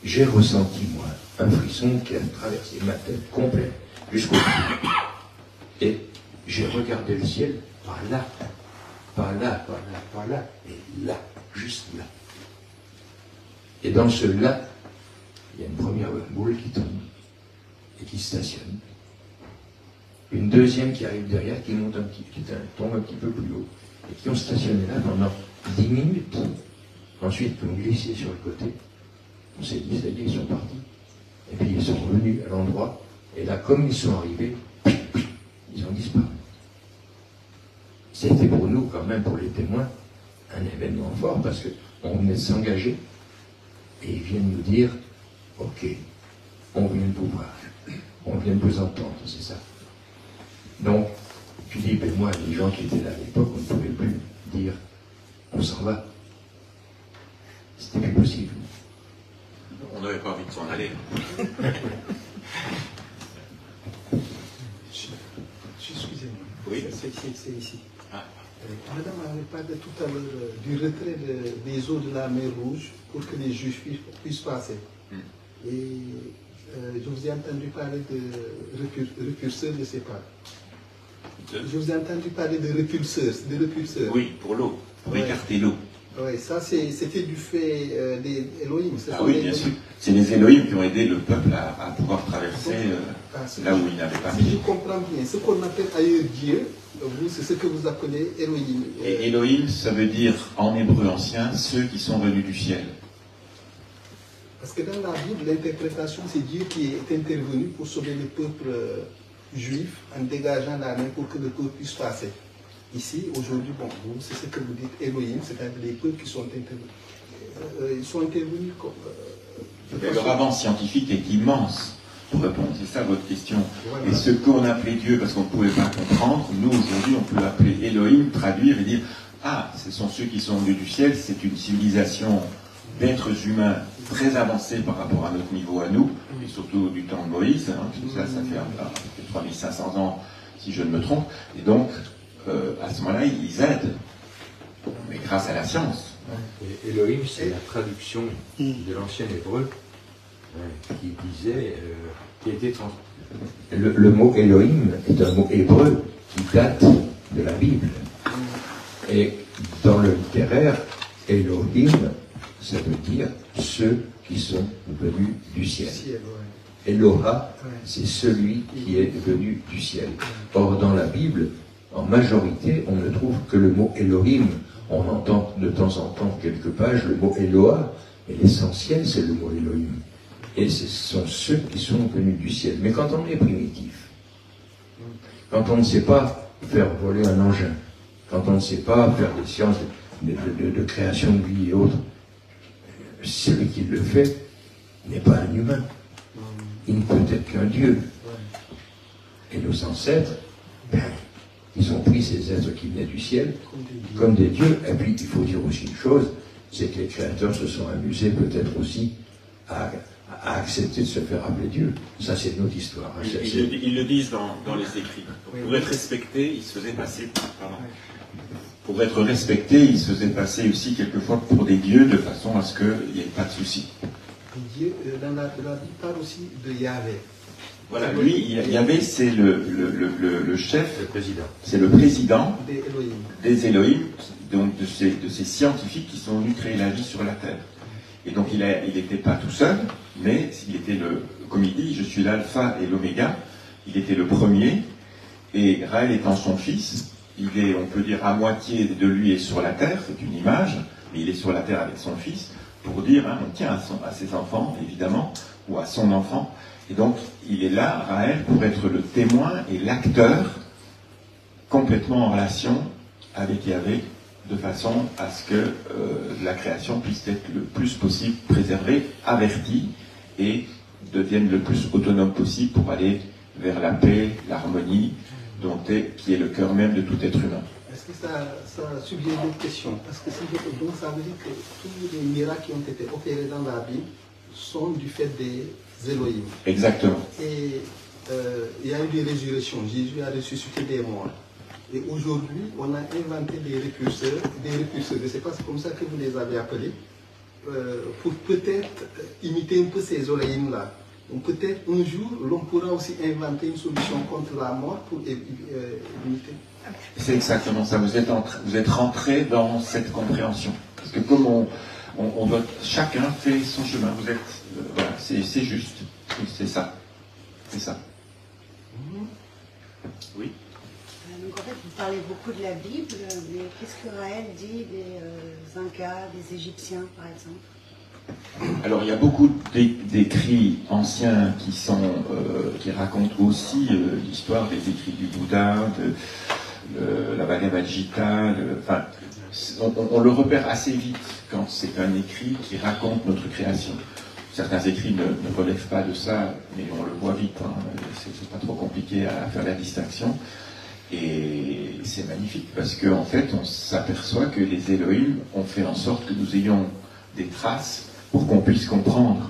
j'ai ressenti, moi, un frisson qui a traversé ma tête complète, jusqu'au pied. Et j'ai regardé le ciel par là, par là, par là, par là, et là, juste là. Et dans ce là, il y a une première boule qui tombe et qui stationne. Une deuxième qui arrive derrière, qui tombe un petit peu plus haut, et qui ont stationné là pendant 10 minutes. Ensuite, ils ont glissé sur le côté. On s'est dit, ça y est, ils sont partis. Et puis ils sont revenus à l'endroit. Et là, comme ils sont arrivés, ils ont disparu. C'était pour nous, quand même, pour les témoins, un événement fort, parce qu'on venait de s'engager. Et ils viennent nous dire, ok, on vient de vous voir. On vient de vous entendre, c'est ça. Donc, Philippe et moi, les gens qui étaient là à l'époque, on ne pouvait plus dire on s'en va. C'était plus possible. On n'avait pas envie de s'en aller. Excusez-moi. Oui. C'est ici. Ah. Madame avait parlé tout à l'heure du retrait des eaux de la mer Rouge pour que les juges puissent passer. Et je vous ai entendu parler de repulseurs, je ne sais pas. Je vous ai entendu parler de repulseurs. Oui, pour l'eau, pour Ouais. écarter l'eau. Oui, ça c'était du fait des Elohim. Ah oui, bien sûr. C'est les Elohim qui ont aidé le peuple à pouvoir traverser là où il n'avait pas Si je pu. comprends bien, ce qu'on appelle ailleurs Dieu, vous, c'est ce que vous appelez Elohim. Et Elohim, ça veut dire en hébreu ancien, ceux qui sont venus du ciel. Parce que dans la Bible, l'interprétation, c'est Dieu qui est intervenu pour sauver le peuple juif en dégageant la main pour que le peuple puisse passer. Ici, aujourd'hui, bon, vous, c'est ce que vous dites Elohim, c'est-à-dire les peuples qui sont intervenus. Ils sont intervenus comme. Le rabbin scientifique est immense pour répondre, c'est ça votre question. Voilà. Et ce qu'on appelait Dieu, parce qu'on ne pouvait pas comprendre, nous aujourd'hui on peut l'appeler Elohim, traduire et dire ah, ce sont ceux qui sont venus du ciel, c'est une civilisation d'êtres humains très avancés par rapport à notre niveau à nous, et surtout du temps de Moïse, hein, tout ça, ça fait 3500 ans si je ne me trompe, et donc à ce moment-là ils aident, mais grâce à la science. Et Elohim, c'est la traduction de l'ancien hébreu qui disait, qui était le mot Elohim est un mot hébreu qui date de la Bible. Et dans le littéraire, Elohim, ça veut dire ceux qui sont venus du ciel. Eloha, c'est celui qui est venu du ciel. Or, dans la Bible, en majorité, on ne trouve que le mot Elohim. On entend de temps en temps quelques pages le mot Eloha, et l'essentiel c'est le mot Elohim. Et ce sont ceux qui sont venus du ciel. Mais quand on est primitif, quand on ne sait pas faire voler un engin, quand on ne sait pas faire des sciences de création de vie et autres, celui qui le fait n'est pas un humain. Il ne peut être qu'un Dieu. Et nos ancêtres, ils ont pris ces êtres qui venaient du ciel comme des dieux. Et puis, il faut dire aussi une chose, c'est que les créateurs se sont amusés peut-être aussi à accepter de se faire appeler Dieu. Ça, c'est notre histoire. Ils le disent dans les écrits. Pour être respecté, ils se faisaient passer... Pardon. Pour être respecté, ils se faisaient passer aussi quelquefois pour des dieux de façon à ce qu'il n'y ait pas de souci. Dieu, dans la Bible, parle aussi de Yahvé. Voilà, lui, Yahvé, c'est le chef, Le président. c'est le président Des Elohim. des Elohim, donc de ces scientifiques qui sont venus créer la vie sur la terre. Et donc il n'était pas tout seul, mais il était comme il dit, je suis l'alpha et l'oméga, il était le premier, et Raël étant son fils, il est, on peut dire, à moitié de lui est sur la terre, c'est une image, mais il est sur la terre avec son fils, pour dire, hein, on tient à ses enfants, évidemment, ou à son enfant, et donc il est là, Raël, pour être le témoin et l'acteur complètement en relation avec Yahvé, de façon à ce que la création puisse être le plus possible préservée, avertie, et devienne le plus autonome possible pour aller vers la paix, l'harmonie, qui est le cœur même de tout être humain. Est-ce que ça suggère d'autres questions? Parce que donc ça veut dire que tous les miracles qui ont été opérés dans la Bible sont du fait des Elohim. Exactement. Et il y a eu des résurrections. Jésus a ressuscité des morts. Et aujourd'hui, on a inventé des repulseurs. Je ne sais pas, c'est comme ça que vous les avez appelés, pour peut-être imiter un peu ces Elohim-là. Donc peut-être un jour, l'on pourra aussi inventer une solution contre la mort pour imiter. C'est exactement ça. Vous êtes rentré dans cette compréhension. Parce que comme on doit, chacun fait son chemin. Vous êtes, voilà, c'est juste. C'est ça. C'est ça. Oui. Donc en fait, vous parlez beaucoup de la Bible, mais qu'est-ce que Raël dit des Incas, des Égyptiens, par exemple? Alors il y a beaucoup d'écrits anciens qui racontent aussi l'histoire des écrits du Bouddha, de la Bhagavad Gita. Enfin, on le repère assez vite quand c'est un écrit qui raconte notre création. Certains écrits ne relèvent pas de ça, mais on le voit vite. Hein. C'est pas trop compliqué à faire la distinction. Et c'est magnifique parce qu'en fait, on s'aperçoit que les Elohim ont fait en sorte que nous ayons des traces pour qu'on puisse comprendre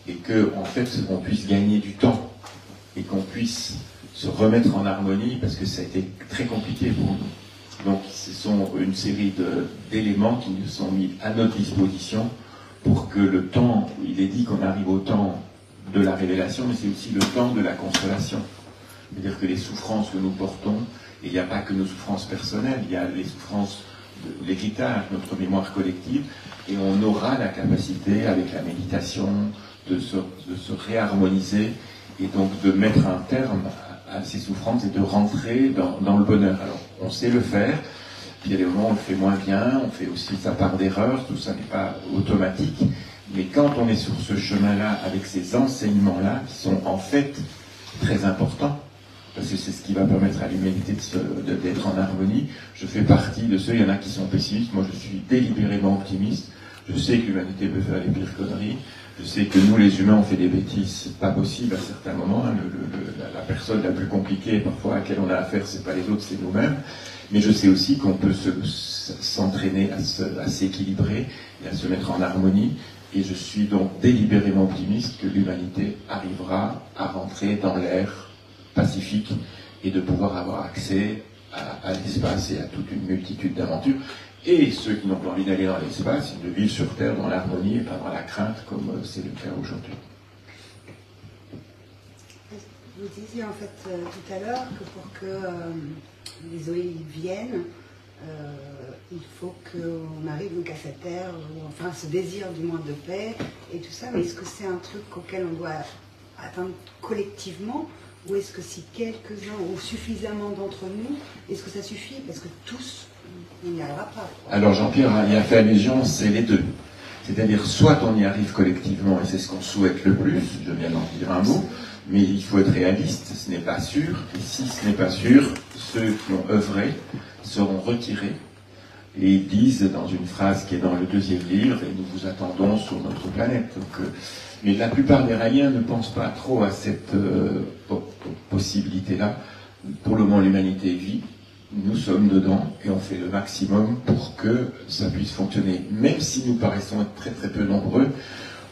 et que, en fait, on puisse gagner du temps et qu'on puisse se remettre en harmonie parce que ça a été très compliqué pour nous. Donc, ce sont une série d'éléments qui nous sont mis à notre disposition pour que le temps, il est dit qu'on arrive au temps de la révélation, mais c'est aussi le temps de la consolation. C'est-à-dire que les souffrances que nous portons, et il n'y a pas que nos souffrances personnelles, il y a les souffrances de l'héritage, notre mémoire collective, et on aura la capacité, avec la méditation, de se réharmoniser, et donc de mettre un terme à ces souffrances et de rentrer dans le bonheur. Alors, on sait le faire, puis il y a des moments où on le fait moins bien, on fait aussi sa part d'erreur, tout ça n'est pas automatique, mais quand on est sur ce chemin-là, avec ces enseignements-là, qui sont en fait très importants, parce que c'est ce qui va permettre à l'humanité d'être en harmonie. Je fais partie de ceux, il y en a qui sont pessimistes, moi je suis délibérément optimiste. Je sais que l'humanité peut faire les pires conneries, je sais que nous les humains on fait des bêtises, c'est pas possible à certains moments, hein. La personne la plus compliquée parfois à laquelle on a affaire, c'est pas les autres, c'est nous-mêmes. Mais je sais aussi qu'on peut s'entraîner à s'équilibrer et à se mettre en harmonie. Et je suis donc délibérément optimiste que l'humanité arrivera à rentrer dans l'ère pacifique et de pouvoir avoir accès à l'espace et à toute une multitude d'aventures. Et ceux qui n'ont pas envie d'aller dans l'espace, ils de vivre sur Terre dans l'harmonie et pas dans la crainte comme c'est le cas aujourd'hui. Vous disiez en fait tout à l'heure que pour que les OI viennent, il faut qu'on arrive donc à cette ère, ou enfin ce désir du moins de paix et tout ça, mais est-ce que c'est un truc auquel on doit atteindre collectivement? Ou est-ce que si quelques-uns ou suffisamment d'entre nous, est-ce que ça suffit? Parce que tous, on n'y arrivera pas. Alors Jean-Pierre y a fait allusion, c'est les deux. C'est-à-dire soit on y arrive collectivement, et c'est ce qu'on souhaite le plus, je viens d'en dire un mot, mais il faut être réaliste, ce n'est pas sûr, et si ce n'est pas sûr, ceux qui ont œuvré seront retirés. Et ils disent dans une phrase qui est dans le 2e livre, et nous vous attendons sur notre planète. Donc, mais la plupart des Raïens ne pensent pas trop à cette possibilité-là. Pour le moment, l'humanité vit, nous sommes dedans, et on fait le maximum pour que ça puisse fonctionner. Même si nous paraissons être très très peu nombreux,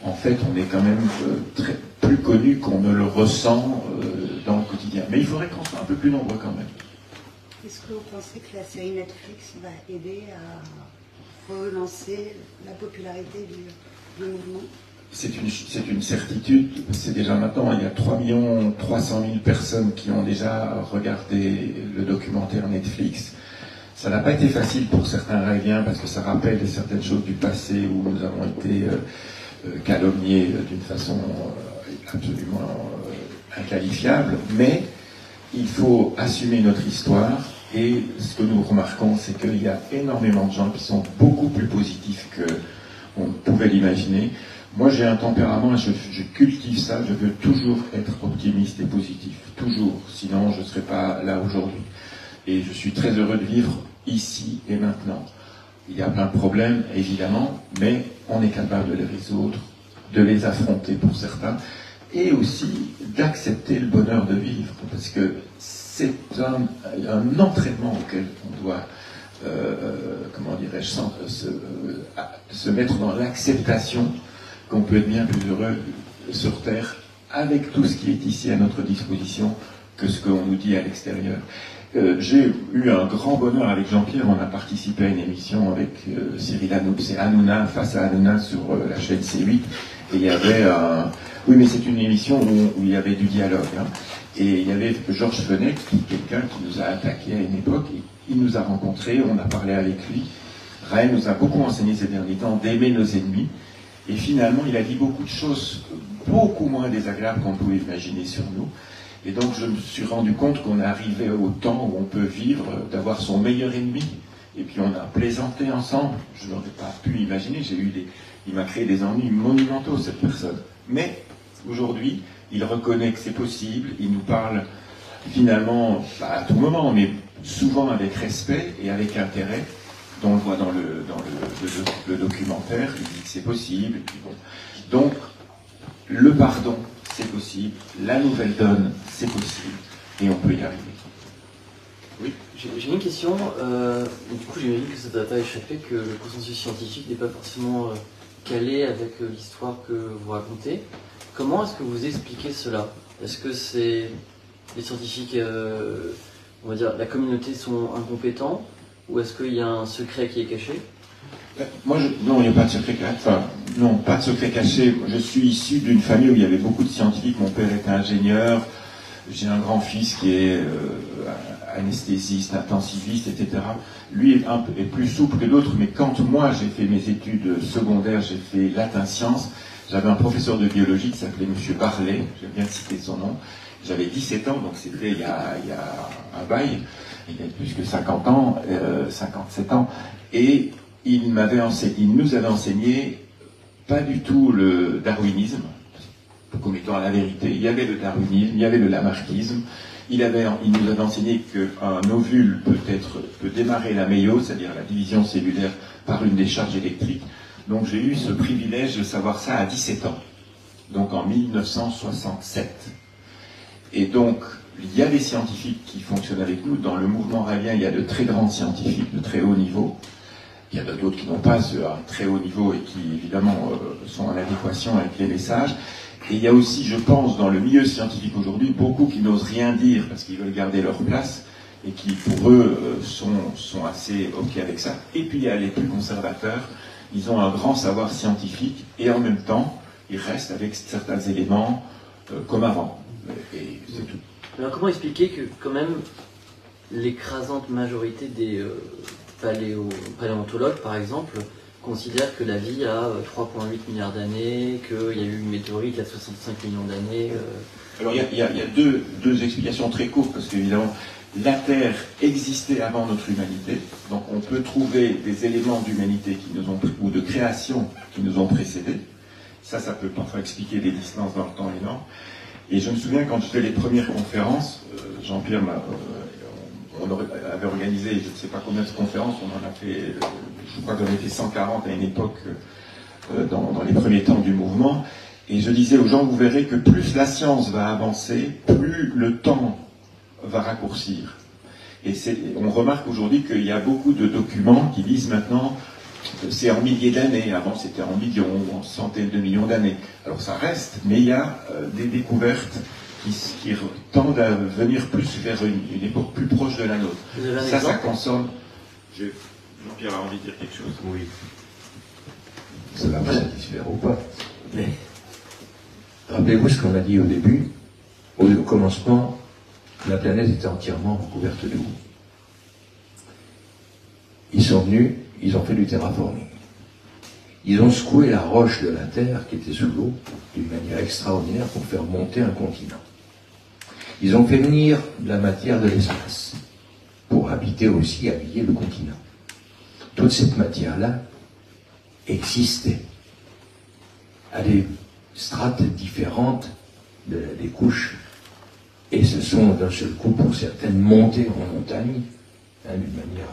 en fait, on est quand même plus connus qu'on ne le ressent dans le quotidien. Mais il faudrait qu'on soit un peu plus nombreux quand même. Est-ce que vous pensez que la série Netflix va aider à relancer la popularité du mouvement? C'est une certitude. C'est déjà maintenant, il y a 3 300 000 personnes qui ont déjà regardé le documentaire Netflix. Ça n'a pas été facile pour certains Raéliens parce que ça rappelle certaines choses du passé où nous avons été calomniés d'une façon absolument inqualifiable. Mais il faut assumer notre histoire et ce que nous remarquons, c'est qu'il y a énormément de gens qui sont beaucoup plus positifs qu'on pouvait l'imaginer. Moi, j'ai un tempérament, je cultive ça, je veux toujours être optimiste et positif, toujours, sinon je ne serais pas là aujourd'hui. Et je suis très heureux de vivre ici et maintenant. Il y a plein de problèmes, évidemment, mais on est capable de les résoudre, de les affronter pour certains, et aussi d'accepter le bonheur de vivre, parce que c'est un entraînement auquel on doit, comment dirais-je, se mettre dans l'acceptation qu'on peut être bien plus heureux sur Terre avec tout ce qui est ici à notre disposition que ce qu'on nous dit à l'extérieur. J'ai eu un grand bonheur avec Jean-Pierre, on a participé à une émission avec Cyril Hanouna, c'est Hanouna face à Hanouna sur la chaîne C8, et il y avait oui mais c'est une émission où il y avait du dialogue, hein. Et il y avait Georges Fenech, quelqu'un qui nous a attaqué à une époque, et il nous a rencontrés, on a parlé avec lui. Raël nous a beaucoup enseigné ces derniers temps d'aimer nos ennemis, et finalement il a dit beaucoup de choses beaucoup moins désagréables qu'on pouvait imaginer sur nous. Et donc je me suis rendu compte qu'on est arrivé au temps où on peut vivre, d'avoir son meilleur ennemi. Et puis on a plaisanté ensemble. Je n'aurais pas pu imaginer. Il m'a créé des ennuis monumentaux, cette personne. Mais aujourd'hui, il reconnaît que c'est possible. Il nous parle finalement, pas à tout moment, mais souvent avec respect et avec intérêt. On le voit dans le documentaire. Il dit que c'est possible. Et puis bon. Donc, le pardon, c'est possible. La nouvelle donne, c'est possible. Et on peut y arriver. Oui. J'ai une question. Du coup, j'imagine que ça ne t'a pas échappé que le consensus scientifique n'est pas forcément calé avec l'histoire que vous racontez. Comment est-ce que vous expliquez cela? Est-ce que c'est les scientifiques, on va dire, la communauté sont incompétents, ou est-ce qu'il y a un secret qui est caché? Non, il n'y a pas de secret caché. Enfin, non, pas de secret caché. Je suis issu d'une famille où il y avait beaucoup de scientifiques. Mon père était ingénieur. J'ai un grand-fils qui est anesthésiste, intensiviste, etc. Lui est plus souple que d'autres, mais quand moi j'ai fait mes études secondaires, j'ai fait latin-sciences, j'avais un professeur de biologie qui s'appelait M. Barlet, j'aime bien citer son nom. J'avais 17 ans, donc c'était il y a un bail, il y a plus que 50 ans, 57 ans, et il nous avait enseigné pas du tout le darwinisme, comme étant la vérité. Il y avait le darwinisme, il y avait le lamarckisme. Il nous avait enseigné qu'un ovule peut démarrer la méiose, c'est-à-dire la division cellulaire, par une décharge électrique. Donc j'ai eu ce privilège de savoir ça à 17 ans, donc en 1967. Et donc, il y a des scientifiques qui fonctionnent avec nous. Dans le mouvement ravelien, il y a de très grands scientifiques de très haut niveau. Il y en a d'autres qui n'ont pas un très haut niveau et qui, évidemment, sont en adéquation avec les messages. Et il y a aussi, je pense, dans le milieu scientifique aujourd'hui, beaucoup qui n'osent rien dire parce qu'ils veulent garder leur place et qui, pour eux, sont assez OK avec ça. Et puis, il y a les plus conservateurs. Ils ont un grand savoir scientifique et en même temps, ils restent avec certains éléments comme avant. Et c'est tout. Alors, comment expliquer que, quand même, l'écrasante majorité des paléontologues, par exemple, considèrent que la vie a 3,8 milliards d'années, qu'il y a eu une météorite il y a 65 millions d'années. Alors il y a deux explications très courtes, parce qu'évidemment, la Terre existait avant notre humanité, donc on peut trouver des éléments d'humanité ou de création qui nous ont précédés. Ça peut parfois expliquer des distances dans le temps énormes. Et je me souviens quand je faisais les premières conférences, Jean-Pierre on avait organisé, je ne sais pas combien de conférences, on en a fait, je crois qu'on en a fait 140 à une époque, dans les premiers temps du mouvement, et je disais aux gens, vous verrez que plus la science va avancer, plus le temps va raccourcir. Et on remarque aujourd'hui qu'il y a beaucoup de documents qui disent maintenant, c'est en milliers d'années, avant c'était en millions, ou en centaines de millions d'années. Alors ça reste, mais il y a des découvertes qui tendent à venir plus vers une époque plus proche de la nôtre. Ça consomme. Jean-Pierre a envie de dire quelque chose. Oui. Ça va vous satisfaire ou pas. Mais rappelez-vous ce qu'on a dit au début. Au commencement, la planète était entièrement recouverte d'eau. Ils sont venus, ils ont fait du terraforming. Ils ont secoué la roche de la Terre qui était sous l'eau d'une manière extraordinaire pour faire monter un continent. Ils ont fait venir de la matière de l'espace pour habiller le continent. Toute cette matière-là existait à des strates différentes des couches, et ce sont d'un seul coup, pour certaines, montées en montagne, d'une manière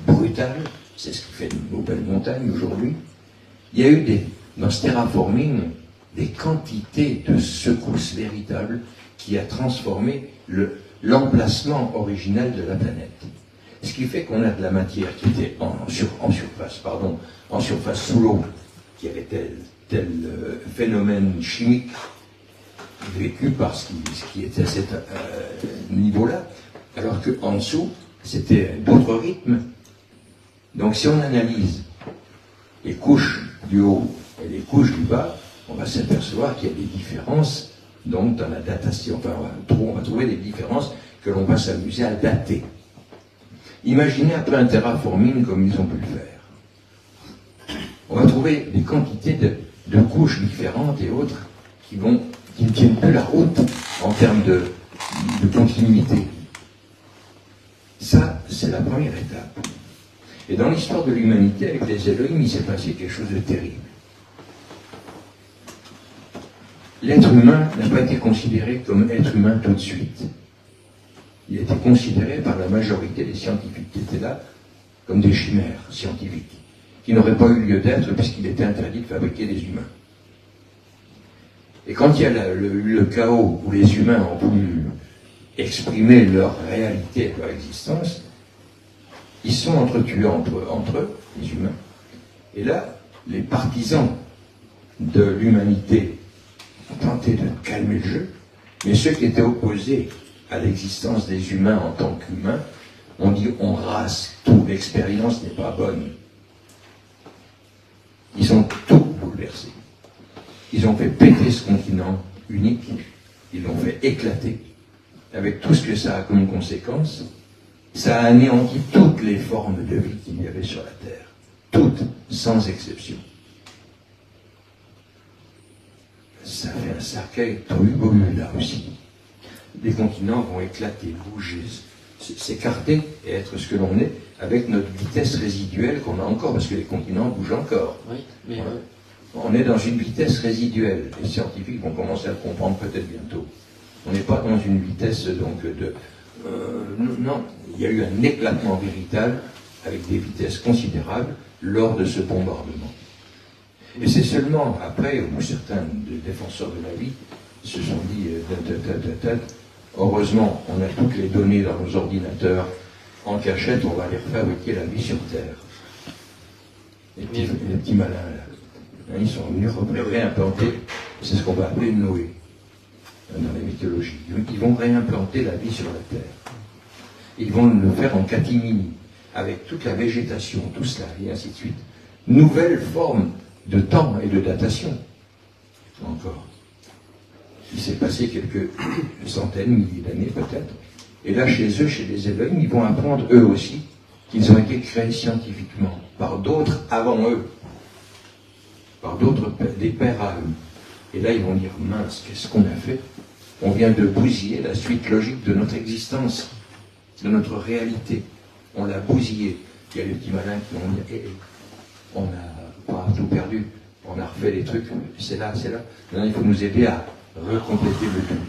brutale. C'est ce qui fait nos belles montagnes aujourd'hui. Il y a eu dans ce terraforming des quantités de secousses véritables qui a transformé l'emplacement original de la planète. Ce qui fait qu'on a de la matière qui était en surface sous l'eau, qui avait tel phénomène chimique vécu par ce qui était à ce niveau-là, alors qu'en dessous, c'était d'autres rythmes. Donc si on analyse les couches du haut et les couches du bas, on va s'apercevoir qu'il y a des différences, donc dans la datation, enfin on va trouver des différences que l'on va s'amuser à dater. Imaginez après un terraforming comme ils ont pu le faire. On va trouver des quantités de couches différentes et autres qui ne tiennent plus la route en termes de continuité. Ça, c'est la première étape. Et dans l'histoire de l'humanité, avec les Elohim, il s'est passé quelque chose de terrible. L'être humain n'a pas été considéré comme être humain tout de suite. Il a été considéré par la majorité des scientifiques qui étaient là comme des chimères scientifiques, qui n'auraient pas eu lieu d'être puisqu'il était interdit de fabriquer des humains. Et quand il y a le chaos où les humains ont voulu exprimer leur réalité, leur existence, ils sont entretués entre eux, les humains. Et là, les partisans de l'humanité ont tenté de calmer le jeu, mais ceux qui étaient opposés à l'existence des humains en tant qu'humains ont dit on rase tout, l'expérience n'est pas bonne. Ils ont tout bouleversé. Ils ont fait péter ce continent unique, ils l'ont fait éclater, avec tout ce que ça a comme conséquence. Ça a anéanti toutes les formes de vie qu'il y avait sur la Terre, toutes, sans exception. Ça fait un cercueil tohu-bohu là aussi. Les continents vont éclater, bouger, s'écarter et être ce que l'on est, avec notre vitesse résiduelle qu'on a encore, parce que les continents bougent encore. Oui, mais voilà. On est dans une vitesse résiduelle. Les scientifiques vont commencer à le comprendre peut-être bientôt. On n'est pas dans une vitesse donc de... non, il y a eu un éclatement véritable avec des vitesses considérables lors de ce bombardement. Et c'est seulement après où certains défenseurs de la vie se sont dit heureusement, on a toutes les données dans nos ordinateurs en cachette, on va aller refabriquer la vie sur Terre. Les petits malins là. Ils sont venus réimplanter, c'est ce qu'on va appeler Noé dans les mythologies. Ils vont réimplanter la vie sur la Terre. Ils vont le faire en catimini, avec toute la végétation, tout cela, et ainsi de suite. Nouvelle forme de temps et de datation. Encore. Il s'est passé quelques centaines, milliers d'années peut-être. Et là, chez eux, chez les Elohim, ils vont apprendre eux aussi qu'ils ont été créés scientifiquement par d'autres avant eux. Par d'autres, des pères à eux. Et là, ils vont dire, mince, qu'est-ce qu'on a fait? On vient de bousiller la suite logique de notre existence, de notre réalité. On l'a bousillé. Il y a les petits malins qui vont dire, on n'a pas tout perdu, on a refait les trucs, c'est là, c'est là. Maintenant, il faut nous aider à recompléter le tout.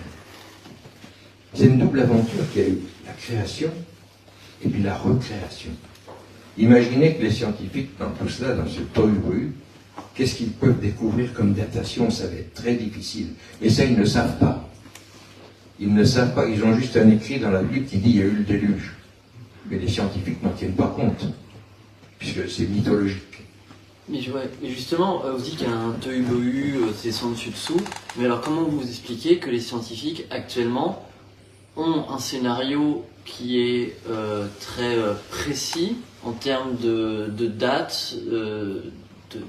C'est une double aventure qu'il y a eu, la création et puis la recréation. Imaginez que les scientifiques, dans tout cela, dans ce tohu-bohu, qu'est-ce qu'ils peuvent découvrir comme datation? Ça va être très difficile. Et ça, ils ne savent pas. Ils ne savent pas. Ils ont juste un écrit dans la Bible qui dit « il y a eu le déluge ». Mais les scientifiques n'en tiennent pas compte, puisque c'est mythologique. Mais justement, vous dites qu'il y a un tohu-bohu, c'est sans dessus-dessous. Mais alors, comment vous expliquez que les scientifiques, actuellement, ont un scénario qui est très précis en termes de dates,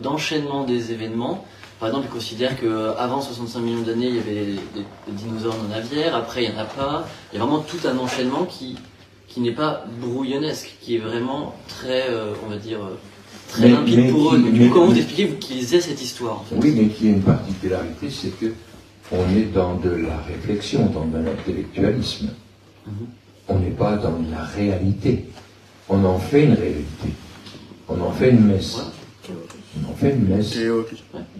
d'enchaînement des événements? Par exemple, ils considèrent qu'avant 65 millions d'années, il y avait des dinosaures non aviaires, après il n'y en a pas. Il y a vraiment tout un enchaînement qui n'est pas brouillonnesque, qui est vraiment très, on va dire, très limpide pour eux. Comment vous expliquez qu'ils aient cette histoire en fait? Oui, mais qui a une particularité, c'est que on est dans de la réflexion, dans de l'intellectualisme. On n'est pas dans la réalité. On en fait une réalité. On en fait une messe. On en fait une messe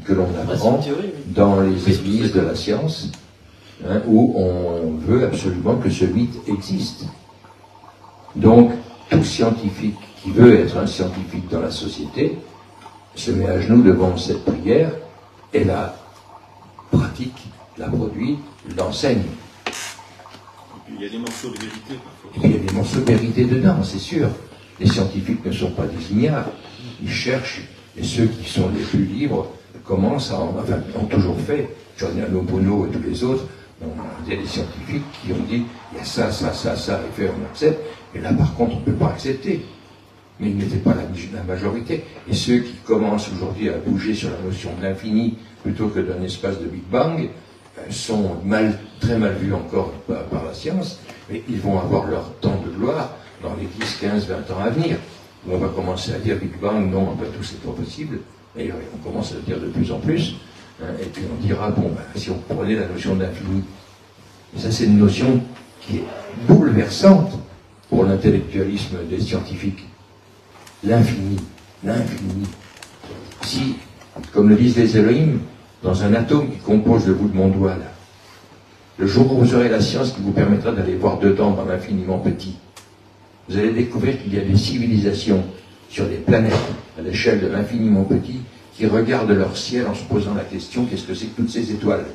que l'on apprend dans les églises de la science, hein, où on veut absolument que ce mythe existe. Donc, tout scientifique qui veut être un scientifique dans la société se met à genoux devant cette prière et la pratique, la produit, l'enseigne. Il y a des morceaux de vérité parfois. Et puis il y a des morceaux de vérité dedans, c'est sûr. Les scientifiques ne sont pas des ignares. Ils cherchent, et ceux qui sont les plus libres commencent à ont toujours fait. Giordano Bruno et tous les autres, il y a des scientifiques qui ont dit il y a ça, ça, ça, ça, et fait on accepte. Et là par contre on ne peut pas accepter. Mais ils n'étaient pas la majorité. Et ceux qui commencent aujourd'hui à bouger sur la notion de l'infini plutôt que d'un espace de Big Bang sont très mal vus encore par la science, mais ils vont avoir leur temps de gloire dans les 10, 15, 20 ans à venir. On va commencer à dire Big Bang, non, après tout c'est pas possible, et on commence à le dire de plus en plus, hein, et puis on dira, bon, ben, si on prenait la notion d'infini, ça c'est une notion qui est bouleversante pour l'intellectualisme des scientifiques. L'infini, l'infini. Si, comme le disent les Elohim, dans un atome qui compose le bout de mon doigt, là, le jour où vous aurez la science qui vous permettra d'aller voir dedans dans l'infiniment petit, vous allez découvrir qu'il y a des civilisations sur des planètes à l'échelle de l'infiniment petit qui regardent leur ciel en se posant la question qu'est-ce que c'est que toutes ces étoiles,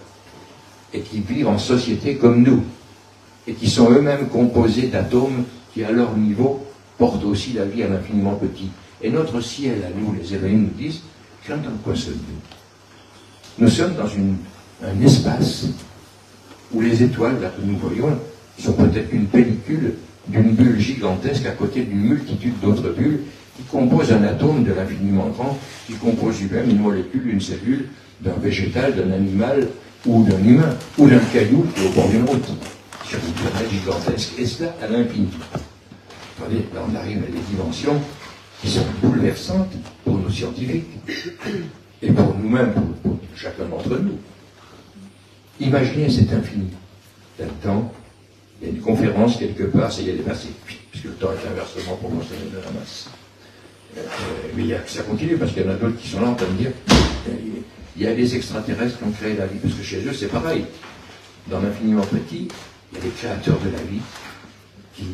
et qui vivent en société comme nous, et qui sont eux-mêmes composés d'atomes qui, à leur niveau, portent aussi la vie à l'infiniment petit. Et notre ciel, à nous, les Elohim, nous disent, dans quoi sommes-nous? Nous sommes dans un espace où les étoiles, là, que nous voyons, sont peut-être une pellicule d'une bulle gigantesque à côté d'une multitude d'autres bulles qui composent un atome de l'infiniment grand, qui compose lui-même une molécule, une cellule, d'un végétal, d'un animal, ou d'un humain, ou d'un caillou qui est au bord d'une route, sur une planète gigantesque, et cela à l'infini. Attendez, là on arrive à des dimensions qui sont bouleversantes pour nos scientifiques, et pour nous-mêmes, pour chacun d'entre nous. Imaginez cet infini. Là-dedans, il y a une conférence quelque part, ça y est dépassé, puisque le temps est inversement proportionnel de la masse. Mais ça continue, parce qu'il y en a d'autres qui sont là en train de dire il y a des extraterrestres qui ont créé la vie, parce que chez eux c'est pareil. Dans l'infiniment petit, il y a des créateurs de la vie qui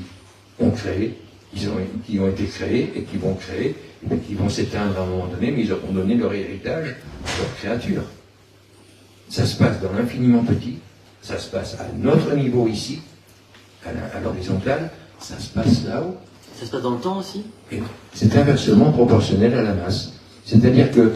ont créé, qui ont été créés et qui vont créer, et qui vont s'éteindre à un moment donné, mais ils auront donné leur héritage à leur créature. Ça se passe dans l'infiniment petit, ça se passe à notre niveau ici, à l'horizontale, ça se passe là-haut. Ça se passe dans le temps aussi? C'est inversement proportionnel à la masse. C'est-à-dire que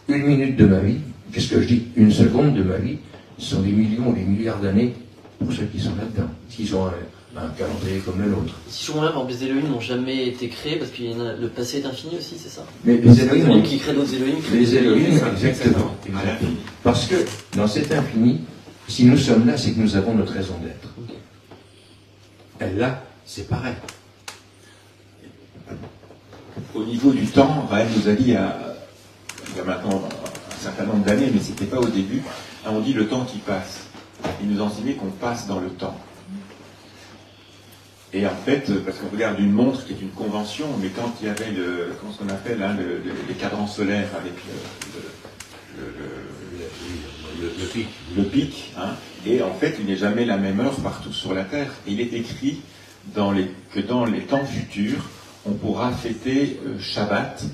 une minute de ma vie, qu'est-ce que je dis? Une seconde de ma vie, ce sont des millions, des milliards d'années pour ceux qui sont là-dedans. S'ils ont un calendrier comme le nôtre. Si je comprends bien, les Elohim n'ont jamais été créés parce que le passé est infini aussi, c'est ça? Mais les Elohim qui créent d'autres Elohim. Les Elohim, exactement. Parce que dans cet infini, si nous sommes là, c'est que nous avons notre raison d'être. Okay. Et là, c'est pareil. Au niveau du temps, Raël nous a dit il y a maintenant un certain nombre d'années, mais c'était pas au début, on dit le temps qui passe. Il nous enseignait qu'on passe dans le temps. Et en fait, parce qu'on regarde une montre qui est une convention, mais quand il y avait comment ce qu'on appelle les cadrans solaires avec le pic, hein, et en fait, il n'est jamais la même heure partout sur la Terre. Et il est écrit que dans les temps futurs, on pourra fêter Shabbat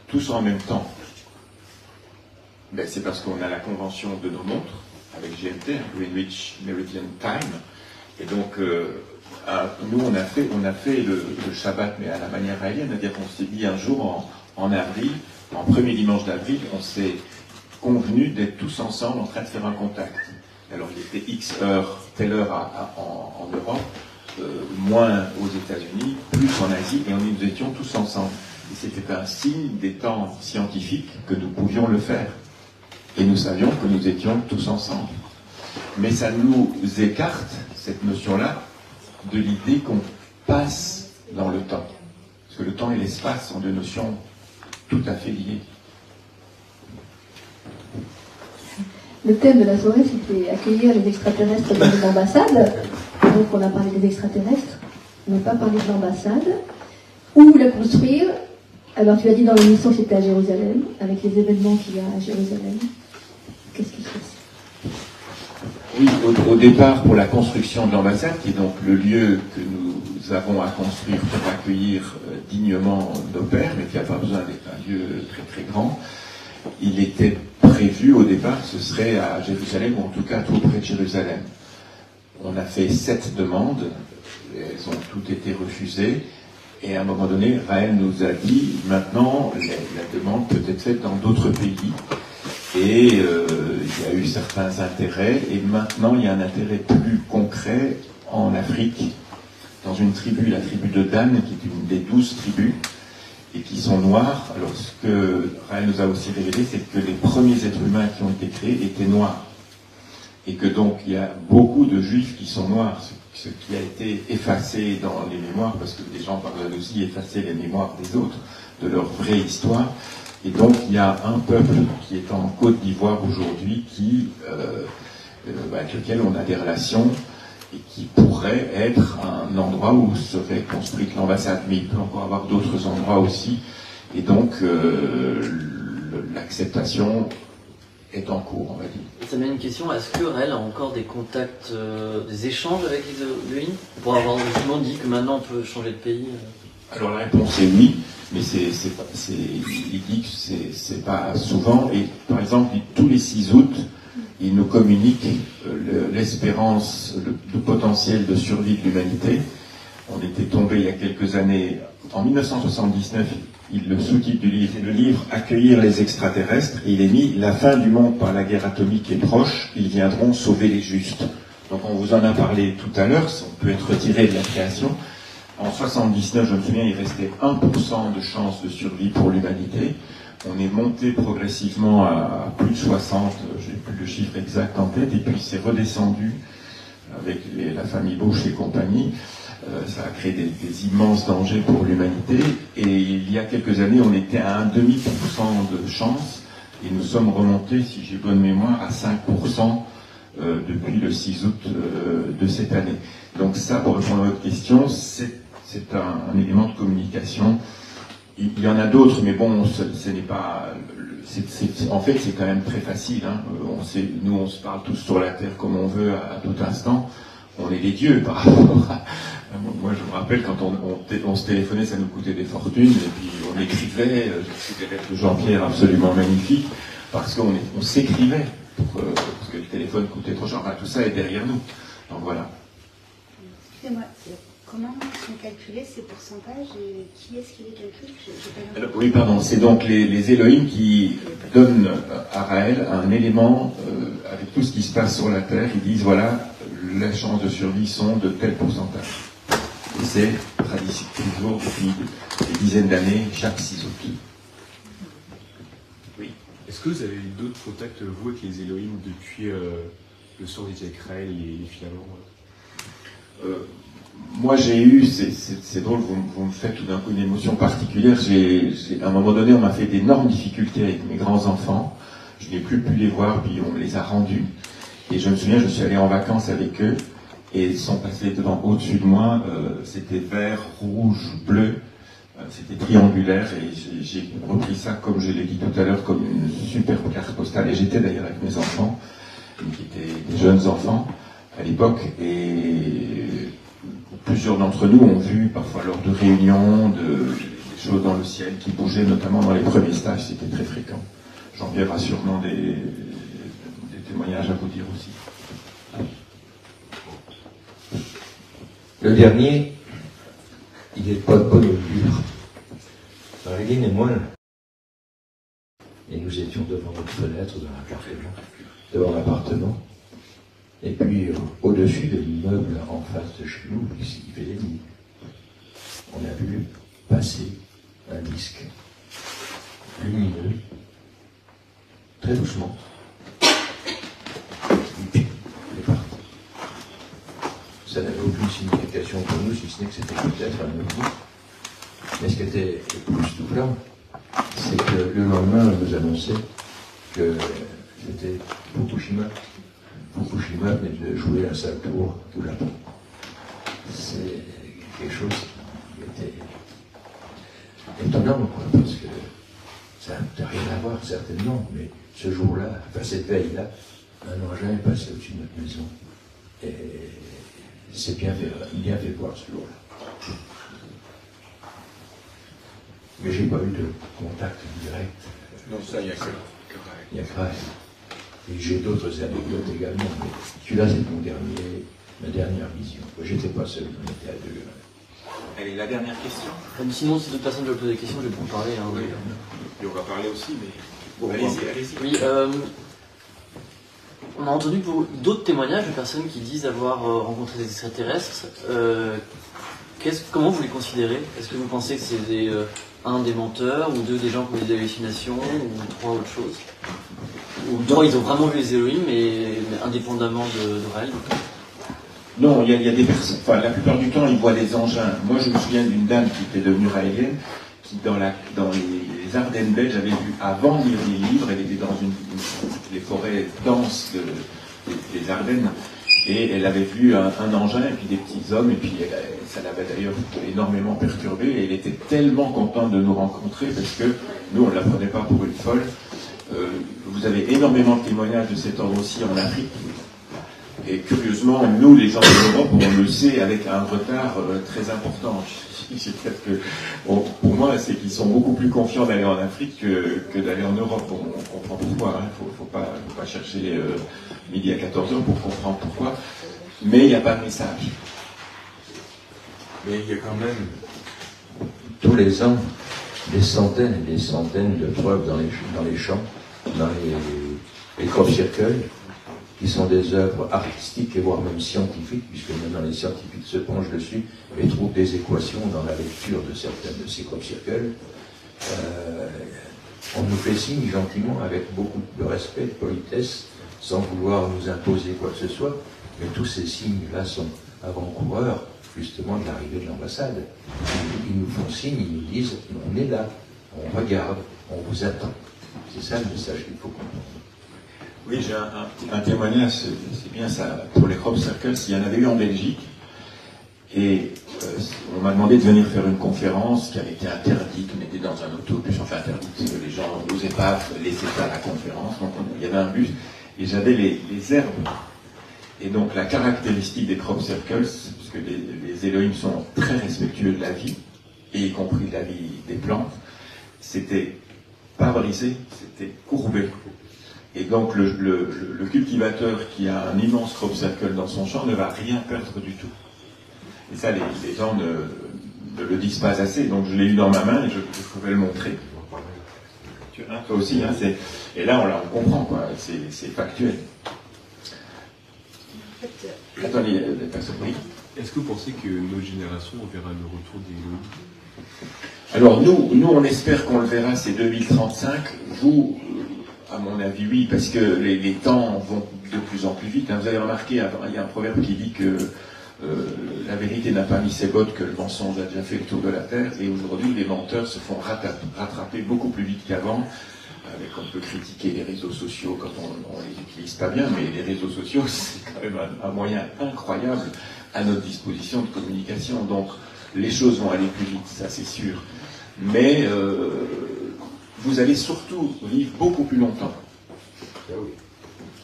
tous en même temps. Ben, c'est parce qu'on a la convention de nos montres avec GMT, Greenwich Meridian Time, et donc nous on a fait le Shabbat, mais à la manière raélienne, c'est-à-dire qu'on s'est dit un jour en avril, en premier dimanche d'avril, on s'est convenu d'être tous ensemble en train de faire un contact. Alors il était X heures, telle heure en Europe, moins aux États-Unis, plus en Asie, et nous étions tous ensemble. Et c'était un signe des temps scientifiques que nous pouvions le faire. Et nous savions que nous étions tous ensemble. Mais ça nous écarte, cette notion-là, de l'idée qu'on passe dans le temps. Parce que le temps et l'espace sont deux notions tout à fait liées. Le thème de la soirée, c'était accueillir les extraterrestres dans les ambassades. Donc on a parlé des extraterrestres, on n'a pas parlé de l'ambassade. Où la construire? Alors tu as dit dans l'émission que c'était à Jérusalem, avec les événements qu'il y a à Jérusalem. Qu'est-ce qui se passe? Oui, au départ, pour la construction de l'ambassade, qui est donc le lieu que nous avons à construire pour accueillir dignement nos pères, mais qui n'a pas besoin d'être un lieu très très grand, il était prévu au départ que ce serait à Jérusalem, ou en tout cas tout près de Jérusalem. On a fait 7 demandes, elles ont toutes été refusées, et à un moment donné, Raël nous a dit, maintenant, la demande peut être faite dans d'autres pays, et il y a eu certains intérêts, et maintenant il y a un intérêt plus concret en Afrique, dans une tribu, la tribu de Dan, qui est une des 12 tribus, et qui sont noirs. Alors ce que Raël nous a aussi révélé, c'est que les premiers êtres humains qui ont été créés étaient noirs. Et que donc il y a beaucoup de juifs qui sont noirs, ce qui a été effacé dans les mémoires, parce que les gens parlent aussi effacer les mémoires des autres, de leur vraie histoire. Et donc il y a un peuple qui est en Côte d'Ivoire aujourd'hui, avec lequel on a des relations, et qui pourrait être un endroit où serait construite l'ambassade. Mais il peut encore avoir d'autres endroits aussi. Et donc, l'acceptation est en cours, on va dire. Ça mène une question, est-ce que Raël a encore des contacts, des échanges avec les Elohim pour avoir justement dit que maintenant on peut changer de pays Alors la réponse est oui, mais il dit que c'est pas souvent. Et par exemple, tous les 6 août, il nous communique l'espérance, le potentiel de survie de l'humanité. On était tombé il y a quelques années, en 1979, le sous-titre du livre, le livre « Accueillir les extraterrestres », et il est mis « La fin du monde par la guerre atomique est proche, ils viendront sauver les justes ». Donc on vous en a parlé tout à l'heure, on peut être retiré de la création. En 79, je me souviens, il restait 1% de chance de survie pour l'humanité. On est monté progressivement à plus de 60, j'ai plus le chiffre exact en tête, et puis c'est redescendu avec la famille Bush et compagnie. Ça a créé des immenses dangers pour l'humanité. Et il y a quelques années, on était à 1,5% de chance, et nous sommes remontés, si j'ai bonne mémoire, à 5% depuis le 6 août de cette année. Donc ça, pour répondre à votre question, c'est un élément de communication. Il y en a d'autres, mais bon, ce n'est pas... en fait, c'est quand même très facile. Hein. Nous, on se parle tous sur la Terre comme on veut à tout instant. On est les dieux par rapport à... Moi, je me rappelle, quand on se téléphonait, ça nous coûtait des fortunes, et puis on écrivait, c'était des lettres de Jean-Pierre absolument magnifiques, parce qu'on s'écrivait, parce que le téléphone coûtait trop cher. Enfin, tout ça est derrière nous. Donc voilà. Excusez-moi, comment sont calculés ces pourcentages et qui est-ce qui les calcule? Alors, oui, pardon, c'est donc les Elohim qui donnent à Raël un élément avec tout ce qui se passe sur la Terre. Ils disent, voilà, les chances de survie sont de tel pourcentage. Et c'est toujours depuis des dizaines d'années, chaque 6 août. Oui. Est-ce que vous avez eu d'autres contacts, vous, avec les Elohim depuis le sort d'Isaac Raël et les filaments Moi, j'ai eu, c'est drôle, vous me faites tout d'un coup une émotion particulière. À un moment donné, on m'a fait d'énormes difficultés avec mes grands-enfants. Je n'ai plus pu les voir, puis on me les a rendus. Et je me souviens, je suis allé en vacances avec eux, et ils sont passés au-dessus de moi, c'était vert, rouge, bleu, c'était triangulaire, et j'ai repris ça, comme je l'ai dit tout à l'heure, comme une superbe carte postale. Et j'étais d'ailleurs avec mes enfants, qui étaient des jeunes enfants à l'époque, et plusieurs d'entre nous ont vu, parfois lors de réunions, des choses dans le ciel qui bougeaient, notamment dans les premiers stages, c'était très fréquent. Jean-Pierre a sûrement des témoignages à vous dire aussi. Le dernier, il n'est pas de bonne augure. Marilyn et moi, et nous étions devant notre fenêtre dans un café blanc, devant l'appartement, et puis au-dessus de l'immeuble en face de chez nous, ici, qui fait des nuits, on a vu passer un disque lumineux, très doucement. Ça n'avait aucune signification pour nous, si ce n'est que c'était peut-être un ovni. Mais ce qui était le plus troublant, c'est que le lendemain, on nous annonçait que c'était Fukushima. Fukushima venait de jouer un sale tour au Japon. C'est quelque chose qui était étonnant, quoi, parce que ça n'a rien à voir, certainement, mais ce jour-là, enfin cette veille-là, un engin est passé au-dessus de notre maison. Et c'est bien fait voir ce jour-là. Mais j'ai pas eu de contact direct. Non, ça, il n'y a que Raël. Il y a que Raël. Et j'ai d'autres anecdotes également, mais celui-là, c'est ma dernière vision. J'étais pas seul, on était à deux. Allez, la dernière question. Sinon, si d'autres personnes veulent poser des questions, je vais pouvoir parler. Hein, oui, et on va parler aussi, mais... Bon, allez-y. Oui, on a entendu d'autres témoignages de personnes qui disent avoir rencontré des extraterrestres. Comment vous les considérez? Est-ce que vous pensez que c'est des menteurs, ou deux des gens qui ont des hallucinations, ou trois autre chose? Ou trois, ils ont vraiment vu les Elohim, mais indépendamment de Raël? Non, il y a des personnes, enfin la plupart du temps, ils voient des engins. Moi, je me souviens d'une dame qui était devenue raélienne, qui dans les Ardennes belges avait vu, avant de lire les livres, elle était dans les forêts denses des Ardennes, Et elle avait vu un engin et puis des petits hommes, et puis ça l'avait d'ailleurs énormément perturbée, et elle était tellement contente de nous rencontrer, parce que nous, on ne la prenait pas pour une folle. Vous avez énormément de témoignages de cet ordre aussi en Afrique. Et curieusement, nous, les gens de l'Europe, on le sait avec un retard très important. Pour moi, c'est qu'ils sont beaucoup plus confiants d'aller en Afrique que d'aller en Europe. On comprend pourquoi. Il ne faut pas chercher midi à 14h pour comprendre pourquoi. Mais il n'y a pas de message. Mais il y a quand même tous les ans des centaines et des centaines de preuves dans les champs, dans les crop-circles, qui sont des œuvres artistiques et voire même scientifiques, puisque maintenant les scientifiques se penchent dessus et trouvent des équations dans la lecture de certaines de ces crop-circles. On nous fait signe gentiment, avec beaucoup de respect, de politesse, sans vouloir nous imposer quoi que ce soit, mais tous ces signes-là sont avant-coureurs, justement, de l'arrivée de l'ambassade. Ils nous font signe, ils nous disent, on est là, on regarde, on vous attend. C'est ça le message qu'il faut comprendre. Oui, j'ai un témoignage, c'est bien ça, pour les crop circles. Il y en avait eu en Belgique, et on m'a demandé de venir faire une conférence qui avait été interdite. On était dans un autobus, enfin interdite, les gens n'osaient pas laisser faire la conférence, donc il y avait un bus, et j'avais les herbes. Et donc la caractéristique des crop circles, parce que les Elohim sont très respectueux de la vie, et y compris de la vie des plantes, c'était pas brisé, c'était courbé. Et donc le cultivateur qui a un immense crop circle dans son champ ne va rien perdre du tout. Et ça, les gens ne le disent pas assez. Donc je l'ai eu dans ma main et je pouvais le montrer. Toi aussi, hein, et là on comprend, quoi. C'est factuel. Attendez, personne. Oui. Est-ce que vous pensez que notre génération verra le retour des Elohim? Alors nous on espère qu'on le verra, c'est 2035. Vous, à mon avis, oui, parce que les temps vont de plus en plus vite. Vous avez remarqué, il y a un proverbe qui dit que la vérité n'a pas mis ses bottes, que le mensonge a déjà fait le tour de la terre, et aujourd'hui les menteurs se font rattraper beaucoup plus vite qu'avant. On peut critiquer les réseaux sociaux quand on les utilise pas bien, mais les réseaux sociaux, c'est quand même un moyen incroyable à notre disposition de communication. Donc les choses vont aller plus vite, ça c'est sûr. Mais vous allez surtout vivre beaucoup plus longtemps.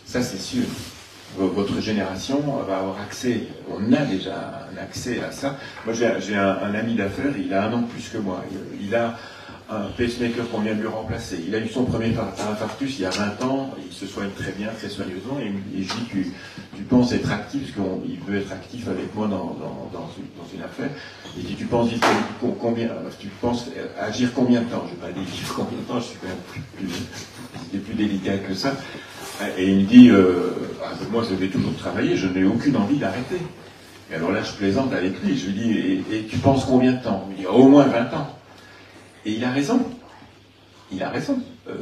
Ça c'est sûr. Votre génération va avoir accès, on a déjà un accès à ça. Moi j'ai un ami d'affaires, il a 1 an de plus que moi. Il a un pacemaker qu'on vient de lui remplacer. Il a eu son premier infarctus il y a 20 ans, il se soigne très bien, très soigneusement, et je dis, tu penses être actif, parce qu'il veut être actif avec moi dans une affaire, et il dit, tu penses agir combien de temps? Je n'ai pas dit combien de temps, je suis quand même plus délicat que ça. Et il me dit, moi je vais toujours travailler, je n'ai aucune envie d'arrêter. Et alors là je plaisante avec lui, je lui dis, et tu penses combien de temps? Il me dit, au moins 20 ans. Et il a raison. Il a raison.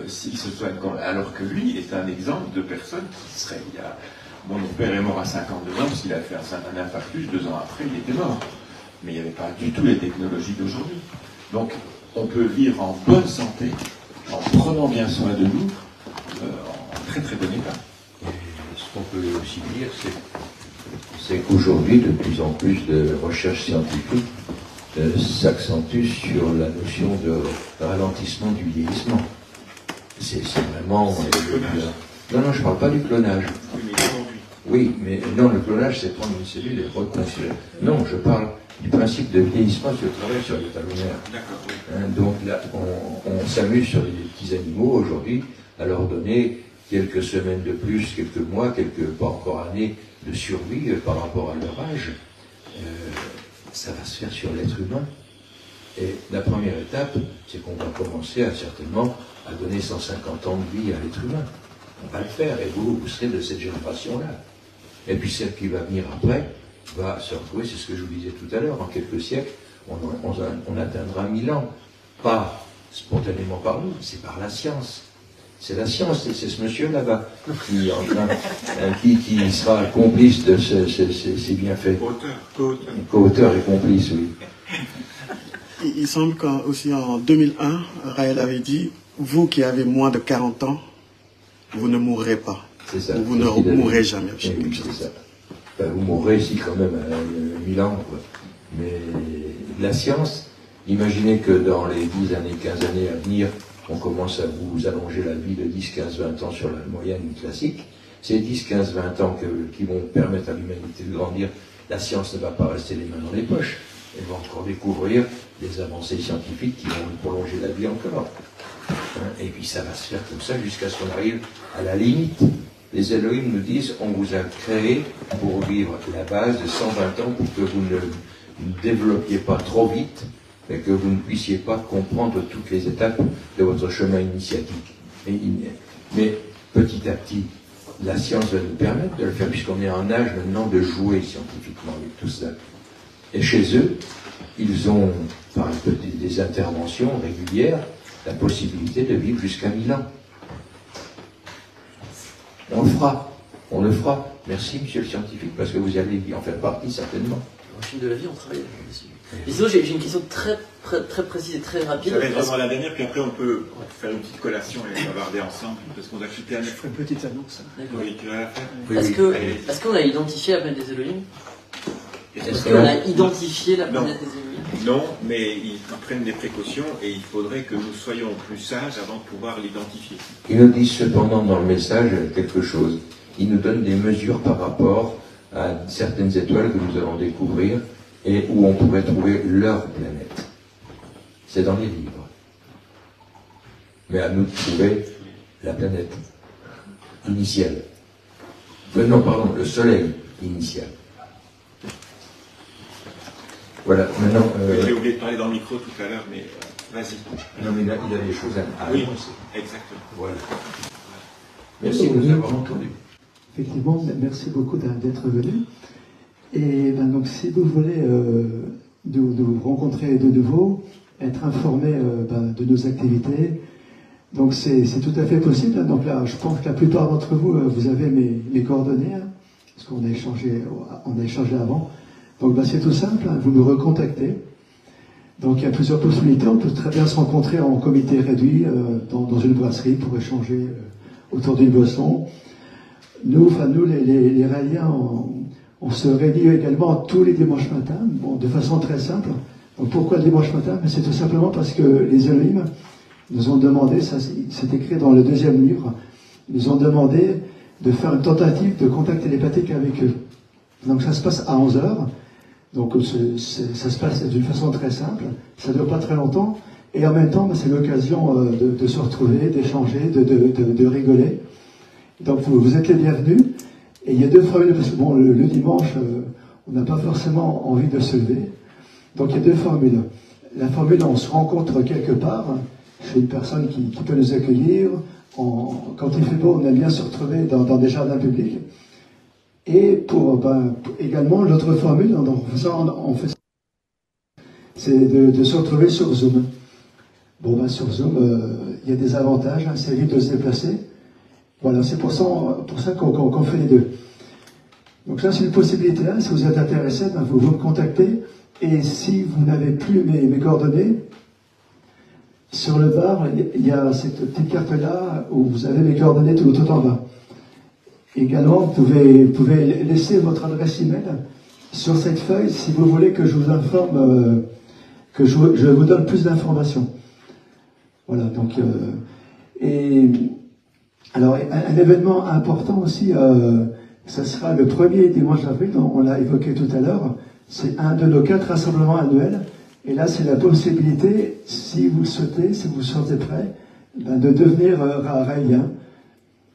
S'il se soigne, alors que lui, il est un exemple de personne qui serait. Mon père est mort à 52 ans parce qu'il a fait un infarctus, 2 ans après, il était mort. Mais il n'y avait pas du tout les technologies d'aujourd'hui. Donc, on peut vivre en bonne santé, en prenant bien soin de nous, en très très bon état. Et ce qu'on peut aussi dire, c'est qu'aujourd'hui, de plus en plus de recherches scientifiques s'accentue sur la notion de ralentissement du vieillissement. C'est vraiment... Non, je ne parle pas du clonage. Oui, mais non, le clonage, c'est prendre une cellule et reconstruire. Non, je parle du principe de vieillissement sur le travail sur l'état lunaire. Donc là, on s'amuse sur les petits animaux aujourd'hui à leur donner quelques semaines de plus, quelques mois, pas encore années de survie par rapport à leur âge. Ça va se faire sur l'être humain. Et la première étape, c'est qu'on va commencer certainement à donner 150 ans de vie à l'être humain. On va le faire, et vous serez de cette génération-là. Et puis celle qui va venir après va se retrouver, c'est ce que je vous disais tout à l'heure, en quelques siècles, on atteindra 1000 ans. Pas spontanément par nous, c'est par la science. C'est la science, c'est ce monsieur là-bas qui sera complice de ces bienfaits. Co-auteur et complice, oui. Il semble qu'aussi en 2001, Raël avait dit, vous qui avez moins de 40 ans, vous ne mourrez pas. C'est ça. Vous ne mourrez jamais. Oui, c'est ça. Ben, vous mourrez ici quand même à 1000 ans, quoi. Mais la science, imaginez que dans les 10 années, 15 années à venir, on commence à vous allonger la vie de 10, 15, 20 ans sur la moyenne classique. Ces 10, 15, 20 ans qui vont permettre à l'humanité de grandir, la science ne va pas rester les mains dans les poches. Elle va encore découvrir des avancées scientifiques qui vont nous prolonger la vie encore. Et puis ça va se faire comme ça jusqu'à ce qu'on arrive à la limite. Les Elohim nous disent, on vous a créé pour vivre la base de 120 ans pour que vous ne développiez pas trop vite et que vous ne puissiez pas comprendre toutes les étapes de votre chemin initiatique. Mais petit à petit, la science va nous permettre de le faire puisqu'on est en âge maintenant de jouer scientifiquement avec tout ça. Et chez eux, ils ont, par des interventions régulières, la possibilité de vivre jusqu'à 1000 ans. On le fera. On le fera. Merci, monsieur le scientifique, parce que vous allez y en faire partie, certainement. Au fil de la vie, on travaille dessus. Et sinon, j'ai une question très précise et très rapide. Ça va être vraiment la dernière, puis après on peut faire une petite collation et bavarder ensemble, parce qu'on a chuté à la Une petite annonce. Oui, tu vas la faire. Oui, Est-ce qu'on a identifié la planète des Elohim? Est-ce qu'on a identifié la planète des Elohim? Non, mais ils prennent des précautions et il faudrait que nous soyons plus sages avant de pouvoir l'identifier. Ils nous disent cependant dans le message quelque chose. Ils nous donnent des mesures par rapport à certaines étoiles que nous allons découvrir et où on pourrait trouver leur planète. C'est dans les livres. Mais à nous de trouver la planète initiale. Non, pardon, le soleil initial. Voilà, maintenant... J'ai oublié de parler dans le micro tout à l'heure, mais vas-y. Non, mais là, il a des choses à oui, annoncer. exactement. Voilà. Merci de nous avoir entendus. Effectivement, merci beaucoup d'être venu. Et ben, donc, si vous voulez nous rencontrer de nouveau, être informé de nos activités, donc c'est tout à fait possible. Donc là, je pense que la plupart d'entre vous, vous avez mes coordonnées, hein, parce qu'on a échangé avant. Donc c'est tout simple, hein, vous nous recontactez. Donc il y a plusieurs possibilités, on peut très bien se rencontrer en comité réduit dans une brasserie pour échanger autour d'une boisson. Nous les Raéliens, on se réunit également tous les dimanches matins, de façon très simple. Donc pourquoi le dimanche matin? C'est tout simplement parce que les Elohim nous ont demandé, ça c'est écrit dans le 2e livre, ils nous ont demandé de faire une tentative de contact télépathique avec eux. Donc ça se passe à 11h. Donc ça se passe d'une façon très simple, ça ne dure pas très longtemps, et en même temps c'est l'occasion de se retrouver, d'échanger, de rigoler. Donc vous êtes les bienvenus, et il y a 2 formules, parce que bon, le dimanche, on n'a pas forcément envie de se lever, donc il y a 2 formules. La formule, on se rencontre quelque part, chez une personne qui peut nous accueillir, quand il fait beau, on aime bien se retrouver dans des jardins publics. Et également, l'autre formule, c'est de se retrouver sur Zoom. Bon, sur Zoom, il y a des avantages, hein, ça évite de se déplacer. Voilà, c'est pour ça qu'on fait les 2. Donc ça, c'est une possibilité. Hein, si vous êtes intéressé, vous me contactez. Et si vous n'avez plus mes coordonnées, sur le bar, il y a cette petite carte-là où vous avez mes coordonnées tout en bas. Également, vous pouvez laisser votre adresse email sur cette feuille si vous voulez que je vous informe, que je vous donne plus d'informations. Voilà, donc... alors, un événement important aussi, ça sera le 1er dimanche d'avril, on l'a évoqué tout à l'heure, c'est un de nos 4 rassemblements annuels, et là c'est la possibilité, si vous le souhaitez, si vous vous sentez prêt, de devenir raélien.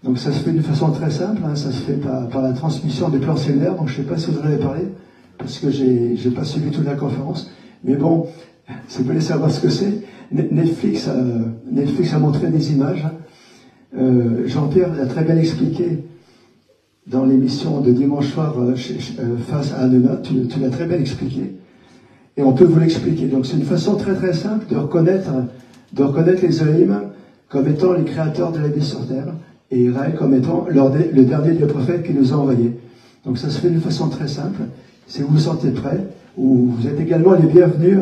Donc ça se fait d'une façon très simple, hein, ça se fait par la transmission des plans stellaires, donc je ne sais pas si vous en avez parlé, parce que j'ai pas suivi toute la conférence, mais bon, si vous voulez savoir ce que c'est, Netflix a montré des images, Jean-Pierre l'a très bien expliqué dans l'émission de dimanche soir face à Anona, tu l'as très bien expliqué, et on peut vous l'expliquer. Donc c'est une façon très très simple de reconnaître les Elohim comme étant les créateurs de la vie sur Terre, et Israël comme étant le dernier des prophètes qui nous a envoyés. Donc ça se fait d'une façon très simple. Si vous vous sentez prêt, ou vous êtes également les bienvenus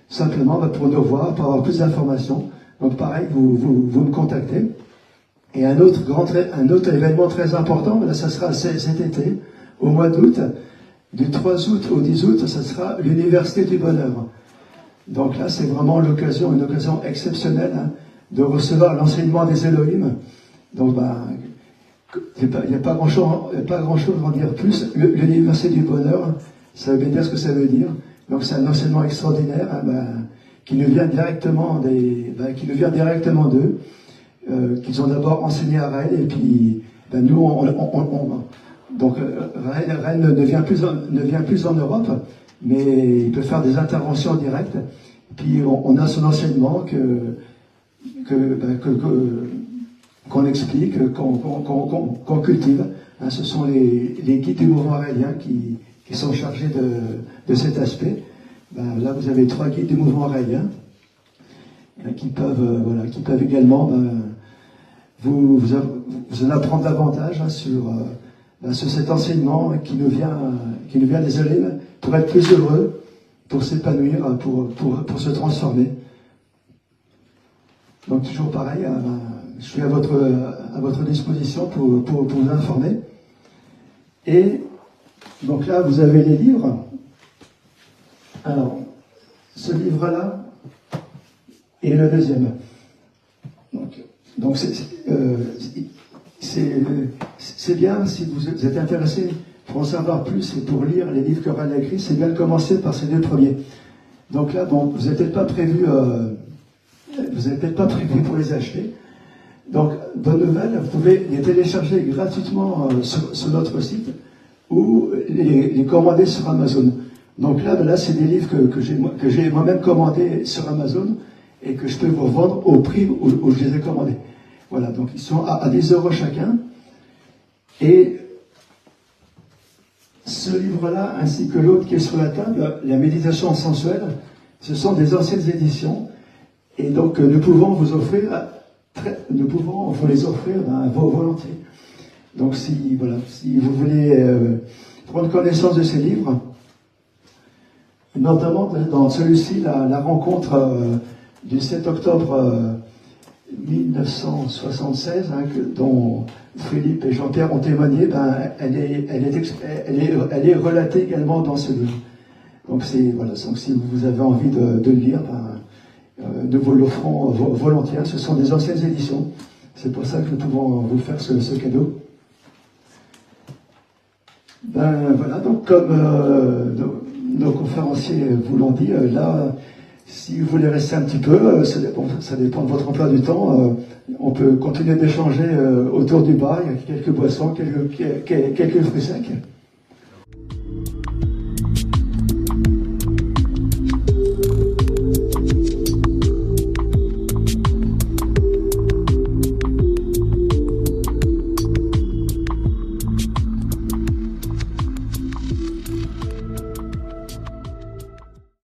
simplement pour nous voir, pour avoir plus d'informations. Donc pareil, vous me contactez. Et un autre événement très important, là, ça sera cet été, au mois d'août. Du 3 août au 10 août, ce sera l'Université du Bonheur. Donc là, c'est vraiment l'occasion, une occasion exceptionnelle hein, de recevoir l'enseignement des Elohim. Donc, il n'y a pas grand-chose à en dire plus. L'Université du Bonheur, ça veut bien dire ce que ça veut dire. Donc, c'est un enseignement extraordinaire hein, qui nous vient directement d'eux, qu'ils ont d'abord enseigné à Rennes, et puis nous, donc Rennes ne vient plus en Europe, mais il peut faire des interventions directes. Puis on a son enseignement qu'on explique, qu'on cultive. Hein, ce sont les guides du mouvement arélien qui sont chargés de cet aspect. Là, vous avez 3 guides du mouvement arélien qui peuvent également vous en apprendre davantage hein, sur cet enseignement qui nous vient des Elohim pour être plus heureux, pour s'épanouir, pour se transformer. Donc toujours pareil, je suis à votre disposition pour vous informer. Et donc là, vous avez les livres. Alors, ce livre-là est le deuxième. Donc c'est bien, si vous êtes intéressé pour en savoir plus et pour lire les livres que Rennes a écrits, c'est bien de commencer par ces 2 premiers. Donc là, bon, vous n'êtes peut-être pas prévu pour les acheter. Donc, bonne nouvelle, vous pouvez les télécharger gratuitement sur notre site ou les commander sur Amazon. Donc là, c'est des livres que j'ai moi-même commandés sur Amazon et que je peux vous vendre au prix où je les ai commandés. Voilà, donc ils sont à 10 € chacun. Et ce livre-là, ainsi que l'autre qui est sur la table, La méditation sensuelle, ce sont des anciennes éditions. Et donc, nous pouvons vous les offrir volontiers. Donc, si vous voulez prendre connaissance de ces livres, notamment dans celui-ci, la rencontre du 7 octobre 1976, hein, dont Philippe et Jean-Pierre ont témoigné, elle est relatée également dans ce livre. Donc, donc si vous avez envie de le lire, nous vous l'offrons volontiers. Ce sont des anciennes éditions. C'est pour ça que nous pouvons vous faire ce cadeau. Voilà, donc comme nos conférenciers vous l'ont dit, là, si vous voulez rester un petit peu, ça dépend de votre emploi du temps, on peut continuer d'échanger autour du bar, il y a quelques boissons, quelques fruits secs.